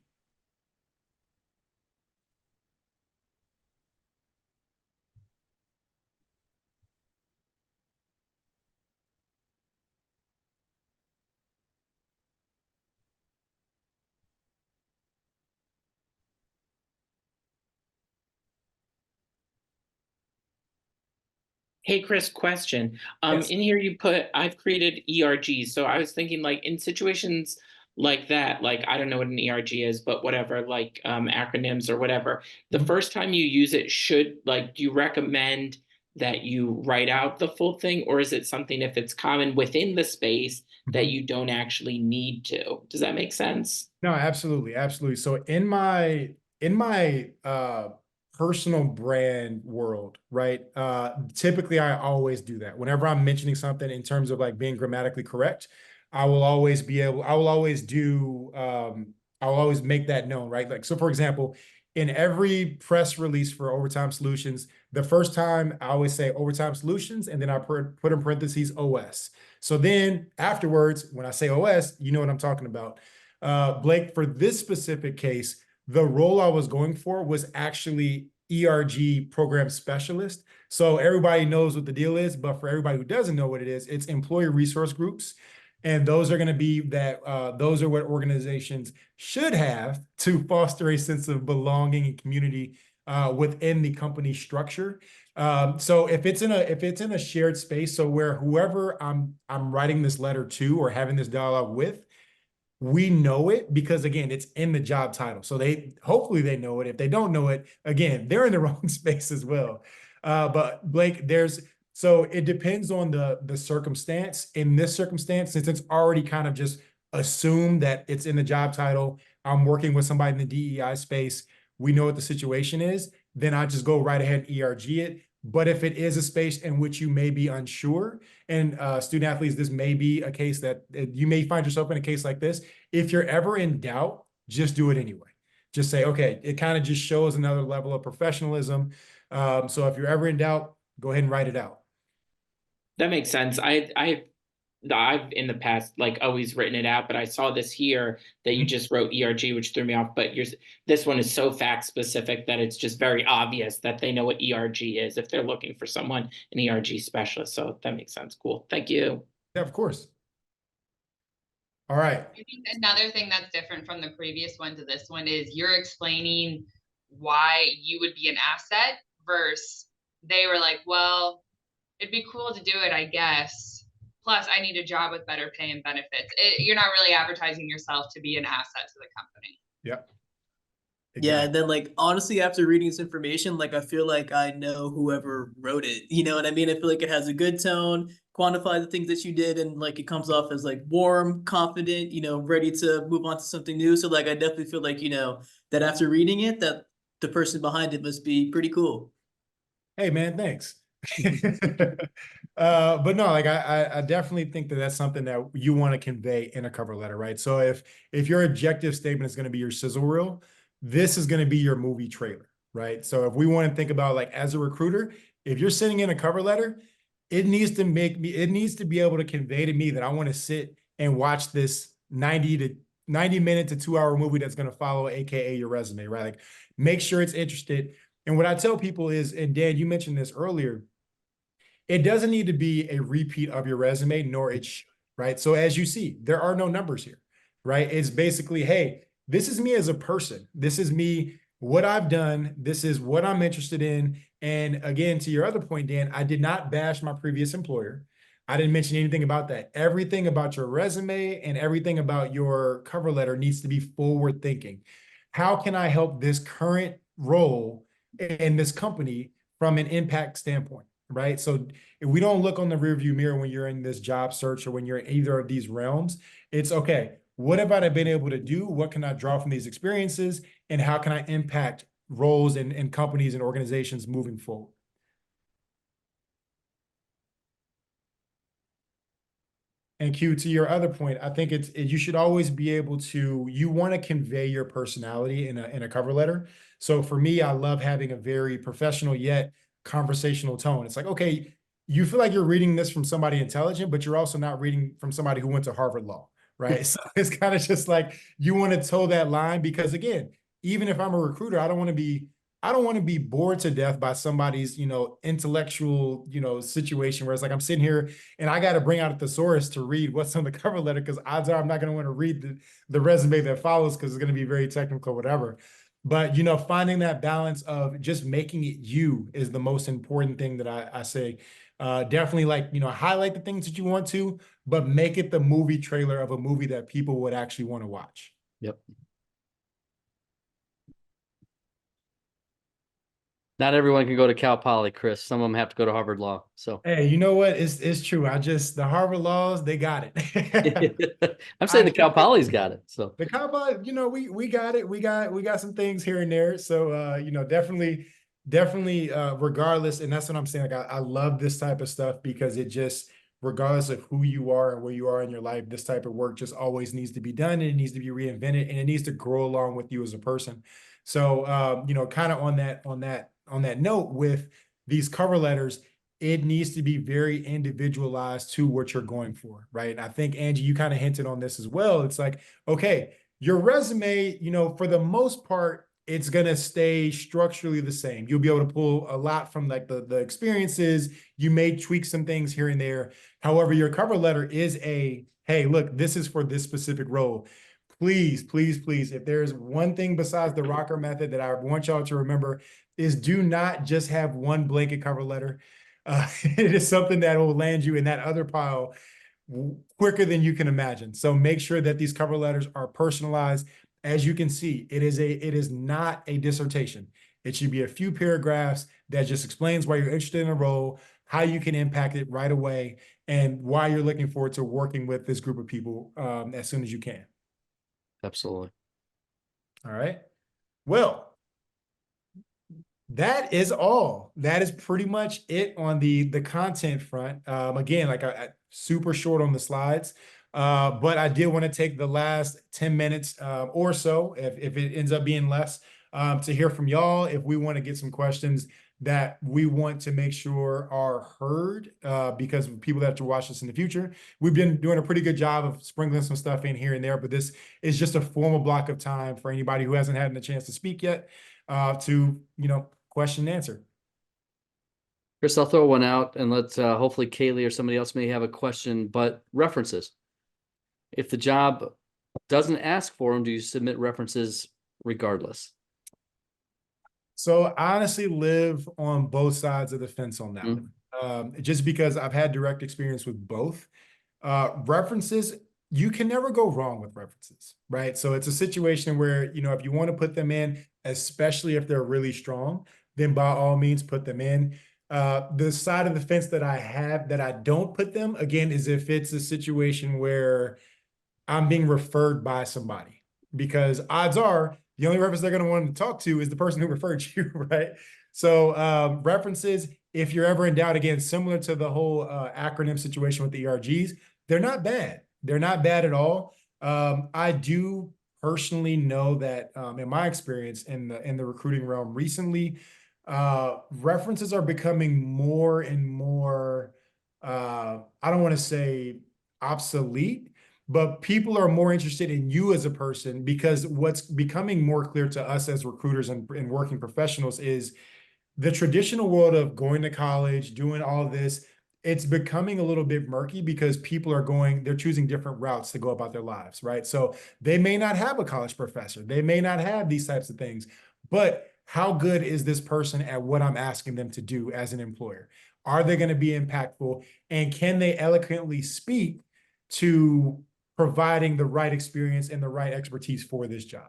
Hey, Chris, question.
Yes.
In here you put, I've created ERGs. So I was thinking like in situations like that, like I don't know what an ERG is, but whatever, like acronyms or whatever. The first time you use it, do you recommend that you write out the full thing, or is it something if it's common within the space that you don't actually need to? Does that make sense?
No, absolutely, absolutely. So in my personal brand world, right? Typically I always do that. Whenever I'm mentioning something in terms of like being grammatically correct, I will always make that known, right? Like, so for example, in every press release for Overtime Solutions, the first time I always say Overtime Solutions, and then I put in parentheses OS. So then afterwards, when I say OS, you know what I'm talking about. Blake, for this specific case, the role I was going for was actually ERG program specialist. So everybody knows what the deal is, but for everybody who doesn't know what it is, it's employee resource groups. And those are going to be those are what organizations should have to foster a sense of belonging and community within the company structure. So if it's in a shared space, so where whoever I'm writing this letter to or having this dialogue with, we know it because again, it's in the job title. So hopefully they know it. If they don't know it, again, they're in the wrong space as well. But Blake, so it depends on the circumstance. In this circumstance, since it's already kind of just assumed that it's in the job title, I'm working with somebody in the DEI space, we know what the situation is, then I just go right ahead and ERG it. But if it is a space in which you may be unsure, and student athletes, this may be a case that you may find yourself in a case like this. If you're ever in doubt, just do it anyway. Just say, okay, it kind of just shows another level of professionalism. So if you're ever in doubt, go ahead and write it out.
That makes sense. I've in the past like always written it out, but I saw this here that you just wrote ERG, which threw me off. But this one is so fact specific that it's just very obvious that they know what ERG is if they're looking for someone, an ERG specialist. So that makes sense. Cool. Thank you.
Yeah, of course. All right.
I think another thing that's different from the previous one to this one is you're explaining why you would be an asset versus they were like, well, it'd be cool to do it, I guess. Plus, I need a job with better pay and benefits. You're not really advertising yourself to be an asset to the company.
Yep.
Yeah, and then like honestly, after reading this information, like I feel like I know whoever wrote it. You know what I mean? I feel like it has a good tone, quantify the things that you did, and like it comes off as like warm, confident, ready to move on to something new. So like I definitely feel like, that after reading it, that the person behind it must be pretty cool.
Hey man, thanks. But no, like I definitely think that that's something that you want to convey in a cover letter, right? So if your objective statement is going to be your sizzle reel, this is going to be your movie trailer, right? So if we want to think about like as a recruiter, if you're sending in a cover letter, it needs to be able to convey to me that I want to sit and watch this 90 minute to 2 hour movie that's going to follow, AKA your resume, right? Like make sure it's interested. And what I tell people is, and Dan, you mentioned this earlier, it doesn't need to be a repeat of your resume, nor it should, right? So as you see, there are no numbers here, right? It's basically, hey, this is me as a person. This is me, what I've done. This is what I'm interested in. And again, to your other point, Dan, I did not bash my previous employer. I didn't mention anything about that. Everything about your resume and everything about your cover letter needs to be forward thinking. How can I help this current role in this company from an impact standpoint? Right. So if we don't look on the rearview mirror when you're in this job search or when you're in either of these realms, it's okay. What have I been able to do? What can I draw from these experiences? And how can I impact roles and companies and organizations moving forward? And Q, to your other point, I think you should always be able to, you want to convey your personality in a cover letter. So for me, I love having a very professional yet conversational tone. It's like, okay, you feel like you're reading this from somebody intelligent, but you're also not reading from somebody who went to Harvard Law, right? So it's kind of just like you want to toe that line because again, even if I'm a recruiter, I don't want to be bored to death by somebody's, intellectual, situation where it's like I'm sitting here and I got to bring out a thesaurus to read what's on the cover letter because odds are I'm not going to want to read the resume that follows because it's going to be very technical, whatever. But, finding that balance of just making it you is the most important thing that I say. Definitely like, highlight the things that you want to, but make it the movie trailer of a movie that people would actually want to watch.
Yep. Not everyone can go to Cal Poly, Chris. Some of them have to go to Harvard Law. So
hey, you know what? It's true. The Harvard laws, they got it.
I'm saying the Cal Poly's got it. So
the Cal Poly, we got it. We got some things here and there. So definitely regardless, and that's what I'm saying. Like I love this type of stuff because it just, regardless of who you are and where you are in your life, this type of work just always needs to be done and it needs to be reinvented and it needs to grow along with you as a person. So kind of on that note with these cover letters, it needs to be very individualized to what you're going for, right? And I think, Angie, you kind of hinted on this as well. It's like, okay, your resume, for the most part, it's going to stay structurally the same. You'll be able to pull a lot from like the experiences. You may tweak some things here and there. However, your cover letter is hey, look, this is for this specific role. Please, please, please, if there's one thing besides the rocker method that I want y'all to remember is do not just have one blanket cover letter. It is something that will land you in that other pile quicker than you can imagine. So make sure that these cover letters are personalized. As you can see, it is not a dissertation. It should be a few paragraphs that just explains why you're interested in a role, how you can impact it right away, and why you're looking forward to working with this group of people as soon as you can.
absolutely.
All right. Well, that is all. That is pretty much it on the content front. Again, like I super short on the slides, but I did want to take the last 10 minutes or so, if it ends up being less, to hear from y'all. If we want to get some questions that we want to make sure are heard, because of people that have to watch this in the future. We've been doing a pretty good job of sprinkling some stuff in here and there, but this is just a formal block of time for anybody who hasn't had a chance to speak yet, to question and answer.
Chris, I'll throw one out and let's hopefully Kaylee or somebody else may have a question, but references. If the job doesn't ask for them, do you submit references regardless?
So I honestly live on both sides of the fence on that one. Just because I've had direct experience with both. References, you can never go wrong with references, right? So it's a situation where, if you want to put them in, especially if they're really strong, then by all means put them in. The side of the fence that I have that I don't put them, again, is if it's a situation where I'm being referred by somebody, because odds are the only reference they're going to want to talk to is the person who referred you, right? So references, if you're ever in doubt, again, similar to the whole acronym situation with the ERGs, they're not bad. They're not bad at all. I do personally know that in my experience in the recruiting realm recently, references are becoming more and more, I don't want to say obsolete, but people are more interested in you as a person, because what's becoming more clear to us as recruiters and working professionals is the traditional world of going to college, doing all of this. It's becoming a little bit murky because people are they're choosing different routes to go about their lives, right? So they may not have a college professor. They may not have these types of things, but how good is this person at what I'm asking them to do as an employer? Are they going to be impactful? And can they eloquently speak to providing the right experience and the right expertise for this job?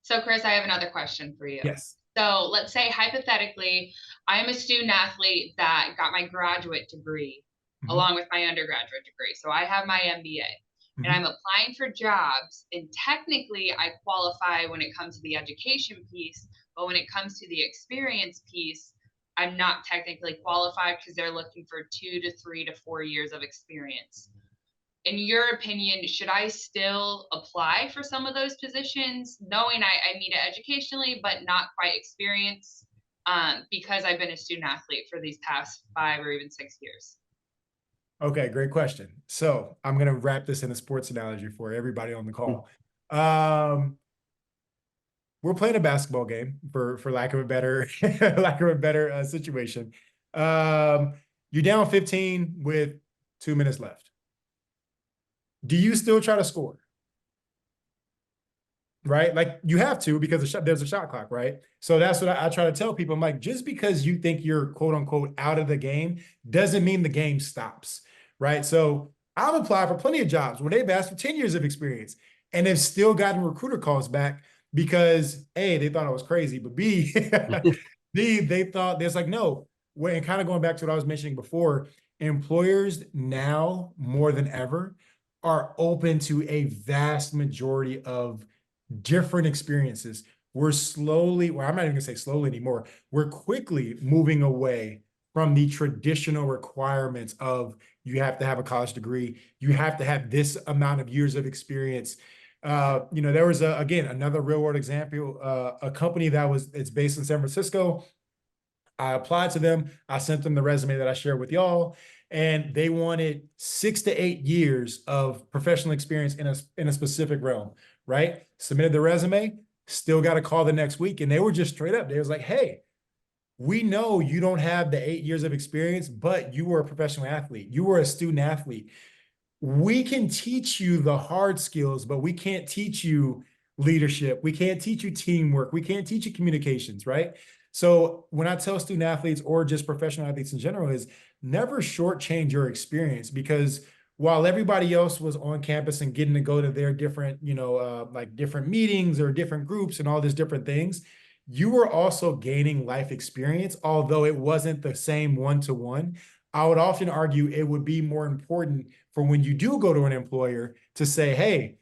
So Chris, I have another question for you.
Yes.
So let's say hypothetically, I'm a student athlete that got my graduate degree along with my undergraduate degree. So I have my MBA and I'm applying for jobs, and technically I qualify when it comes to the education piece, but when it comes to the experience piece, I'm not technically qualified because they're looking for 2 to 3 to 4 years of experience. In your opinion, should I still apply for some of those positions, knowing I need it educationally, but not quite experience, because I've been a student athlete for these past 5 or even 6 years?
Okay, great question. So I'm going to wrap this in a sports analogy for everybody on the call. We're playing a basketball game, for lack of a better situation. You're down 15 with 2 minutes left. Do you still try to score? Right? Like, you have to, because there's a shot clock, right? So that's what I try to tell people. I'm like, just because you think you're quote unquote out of the game doesn't mean the game stops, right? So I've applied for plenty of jobs where they've asked for 10 years of experience and have still gotten recruiter calls back because A, they thought I was crazy, but B, they thought there's like, no. And kind of going back to what I was mentioning before, employers now more than ever are open to a vast majority of different experiences. We're slowly, well, I'm not even gonna say slowly anymore. We're quickly moving away from the traditional requirements of you have to have a college degree, you have to have this amount of years of experience. There was again, another real world example, a company it's based in San Francisco. I applied to them. I sent them the resume that I shared with y'all, and they wanted 6 to 8 years of professional experience in a specific realm, right? Submitted the resume, still got a call the next week, and they were just straight up. They was like, hey, we know you don't have the 8 years of experience, but you were a professional athlete. You were a student athlete. We can teach you the hard skills, but we can't teach you leadership. We can't teach you teamwork. We can't teach you communications, right? So when I tell student athletes or just professional athletes in general is never shortchange your experience, because while everybody else was on campus and getting to go to their different, like different meetings or different groups and all these different things, you were also gaining life experience, although it wasn't the same one-to-one. I would often argue it would be more important for when you do go to an employer to say, hey,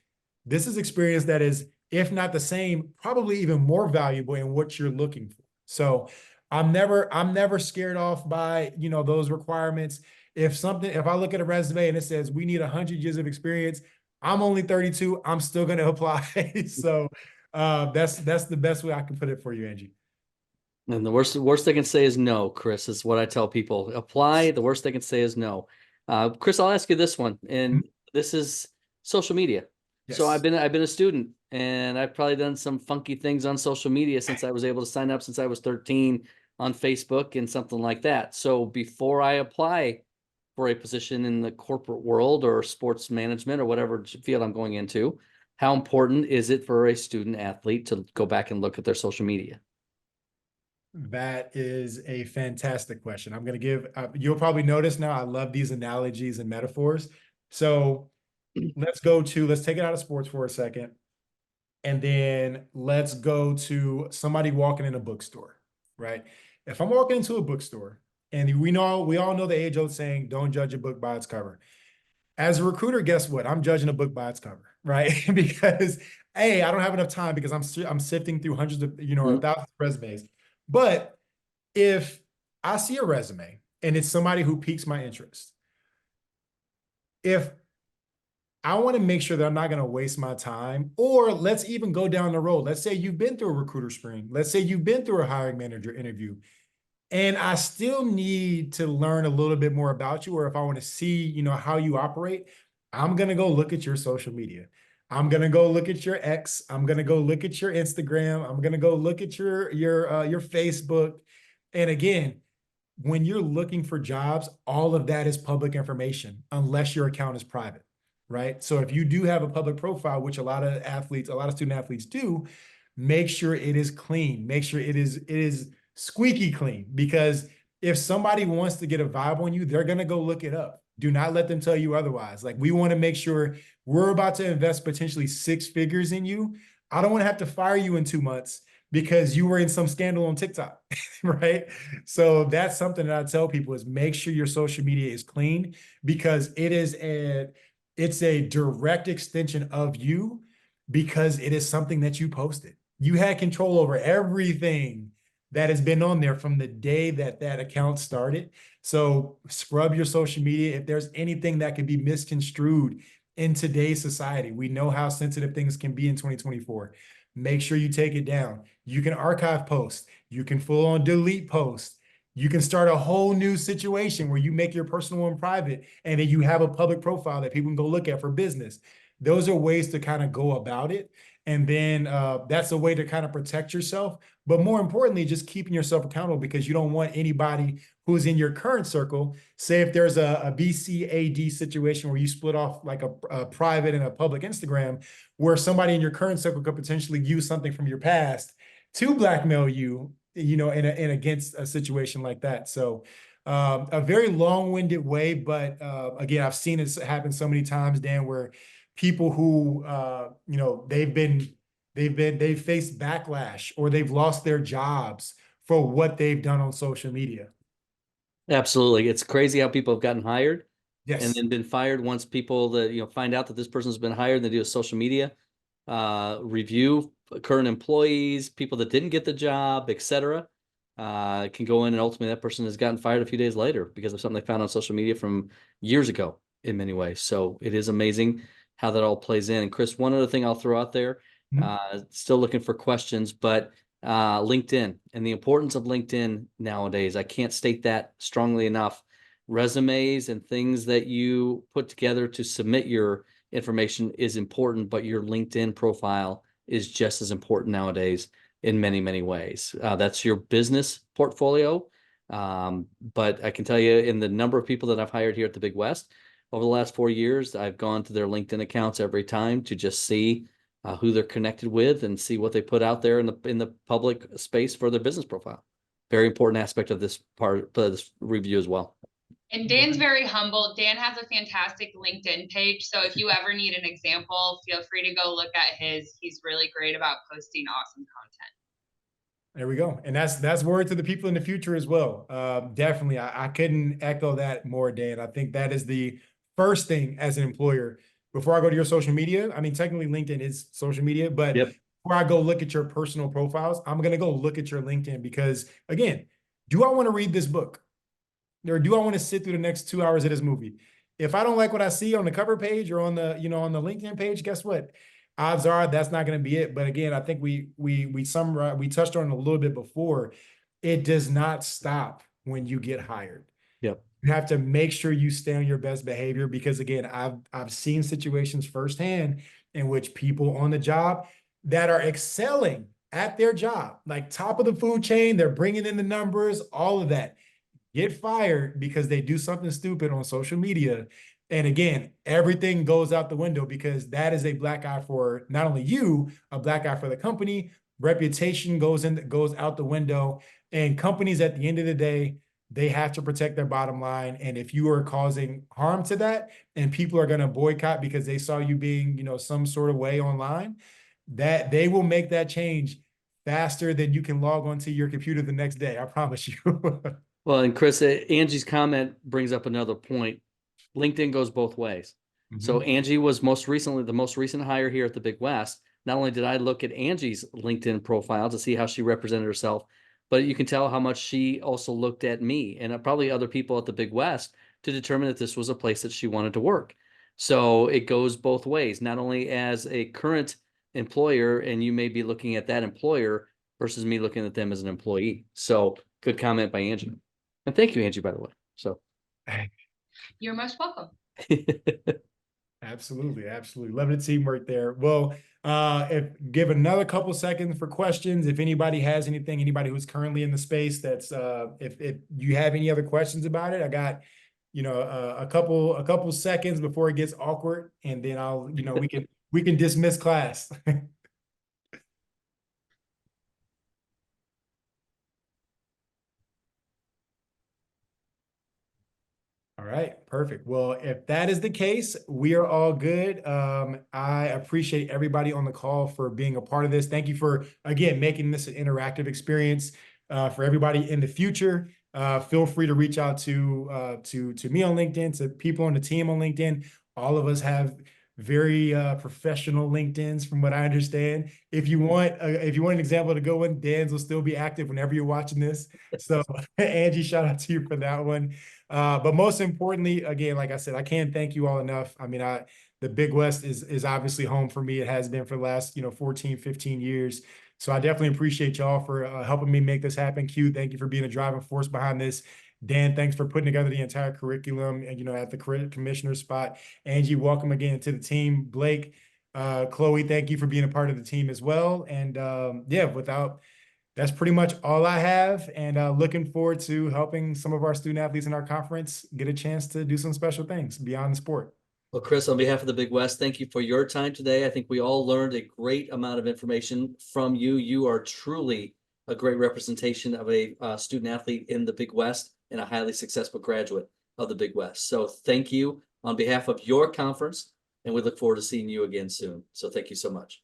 this is experience that is, if not the same, probably even more valuable in what you're looking for. So I'm never scared off by, those requirements. If I look at a resume and it says we need 100 years of experience, I'm only 32, I'm still going to apply. So that's the best way I can put it for you, Angie.
And the worst they can say is no, Chris, is what I tell people. Apply. The worst they can say is no. Chris, I'll ask you this one, and this is social media.
Yes.
So I've been a student, and I've probably done some funky things on social media since I was able to sign up since I was 13 on Facebook and something like that. So before I apply for a position in the corporate world or sports management or whatever field I'm going into, how important is it for a student athlete to go back and look at their social media?
That is a fantastic question. I'm going to give, you'll probably notice now, I love these analogies and metaphors. So let's take it out of sports for a second. And then let's go to somebody walking in a bookstore, right? If I'm walking into a bookstore, and we all know the age-old saying, don't judge a book by its cover. As a recruiter, guess what? I'm judging a book by its cover, right? Because A, I don't have enough time because I'm sifting through hundreds of, or thousands of resumes. But if I see a resume and it's somebody who piques my interest, if I want to make sure that I'm not going to waste my time, or let's even go down the road. Let's say you've been through a recruiter screen. Let's say you've been through a hiring manager interview, and I still need to learn a little bit more about you, or if I want to see, how you operate, I'm going to go look at your social media. I'm going to go look at your X. I'm going to go look at your Instagram. I'm going to go look at your Facebook. And again, when you're looking for jobs, all of that is public information unless your account is private, right? So if you do have a public profile, which a lot of student athletes do, make sure it is clean. Make sure it is squeaky clean, because if somebody wants to get a vibe on you, they're going to go look it up. Do not let them tell you otherwise. Like, we want to make sure we're about to invest potentially 6 figures in you. I don't want to have to fire you in 2 months because you were in some scandal on TikTok, right? So that's something that I tell people is make sure your social media is clean, because it's a direct extension of you, because it is something that you posted. You had control over everything that has been on there from the day that account started. So scrub your social media. If there's anything that can be misconstrued in today's society, we know how sensitive things can be in 2024. Make sure you take it down. You can archive posts. You can full on delete posts. You can start a whole new situation where you make your personal one private, and then you have a public profile that people can go look at for business. Those are ways to kind of go about it. And then that's a way to kind of protect yourself. But more importantly, just keeping yourself accountable, because you don't want anybody who's in your current circle, say if there's a BCAD situation where you split off like a private and a public Instagram, where somebody in your current circle could potentially use something from your past to blackmail you, in against a situation like that. So a very long-winded way, but again, I've seen it happen so many times, Dan, where people who they've faced backlash, or they've lost their jobs for what they've done on social media.
Absolutely. It's crazy how people have gotten hired
Yes.
and then been fired once people that, find out that this person's been hired. They do a social media review, current employees, people that didn't get the job, etc. Can go in, and ultimately that person has gotten fired a few days later because of something they found on social media from years ago in many ways. So it is amazing how that all plays in. And Chris, one other thing I'll throw out there, still looking for questions, but LinkedIn and the importance of LinkedIn nowadays. I can't state that strongly enough. Resumes and things that you put together to submit your information is important, but your LinkedIn profile is just as important nowadays in many, many ways. That's your business portfolio. But I can tell you, in the number of people that I've hired here at the Big West over the last 4 years, I've gone to their LinkedIn accounts every time to just see who they're connected with and see what they put out there in the public space for their business profile. Very important aspect of this part of this review as well.
And Dan's very humble. Dan has a fantastic LinkedIn page. So if you ever need an example, feel free to go look at his. He's really great about posting awesome content.
There we go. And that's word to the people in the future as well. Definitely. I couldn't echo that more, Dan. I think that is the first thing as an employer. Before I go to your social media, I mean, technically LinkedIn is social media, but before I go look at your personal profiles, I'm going to go look at your LinkedIn, because again, do I want to read this book? Or do I want to sit through the next 2 hours of this movie? If I don't like what I see on the cover page or on the, on the LinkedIn page, guess what? Odds are that's not going to be it. But again, I think we touched on it a little bit before. It does not stop when you get hired.
Yep.
You have to make sure you stay on your best behavior, because again, I've seen situations firsthand in which people on the job that are excelling at their job, like top of the food chain, they're bringing in the numbers, all of that, get fired because they do something stupid on social media. And again, everything goes out the window, because that is a black eye for not only you, a black eye for the company. Reputation goes out the window, and companies at the end of the day, they have to protect their bottom line. And if you are causing harm to that, and people are going to boycott because they saw you being, some sort of way online, that they will make that change faster than you can log onto your computer the next day. I promise you.
Well, and Chris, Angie's comment brings up another point. LinkedIn goes both ways. So Angie was most recently the most recent hire here at the Big West. Not only did I look at Angie's LinkedIn profile to see how she represented herself, but you can tell how much she also looked at me and probably other people at the Big West to determine that this was a place that she wanted to work. So it goes both ways, not only as a current employer, and you may be looking at that employer versus me looking at them as an employee. So good comment by Angie. And thank you, Angie, by the way. So
You're most welcome.
Absolutely, absolutely. Love the teamwork there. Well, if give another couple seconds for questions. If anybody has anything, anybody who's currently in the space, that's if you have any other questions about it, I got, a couple seconds before it gets awkward, and then I'll, we can dismiss class. All right, perfect. Well, if that is the case, we are all good. I appreciate everybody on the call for being a part of this. Thank you for, again, making this an interactive experience for everybody in the future. Feel free to reach out to me on LinkedIn, to people on the team on LinkedIn. All of us have very professional LinkedIns, from what I understand. If you want an example to go in, Dan's will still be active whenever you're watching this. So Angie, shout out to you for that one. But most importantly, again, like I said, I can't thank you all enough. I mean, the Big West is obviously home for me. It has been for the last, 14, 15 years. So I definitely appreciate y'all for helping me make this happen. Q, thank you for being a driving force behind this. Dan, thanks for putting together the entire curriculum and, at the commissioner spot. Angie, welcome again to the team. Blake, Chloe, thank you for being a part of the team as well. And that's pretty much all I have, and looking forward to helping some of our student athletes in our conference get a chance to do some special things beyond the sport.
Well, Chris, on behalf of the Big West, thank you for your time today. I think we all learned a great amount of information from you. You are truly a great representation of a student athlete in the Big West and a highly successful graduate of the Big West. So thank you on behalf of your conference, and we look forward to seeing you again soon. So thank you so much.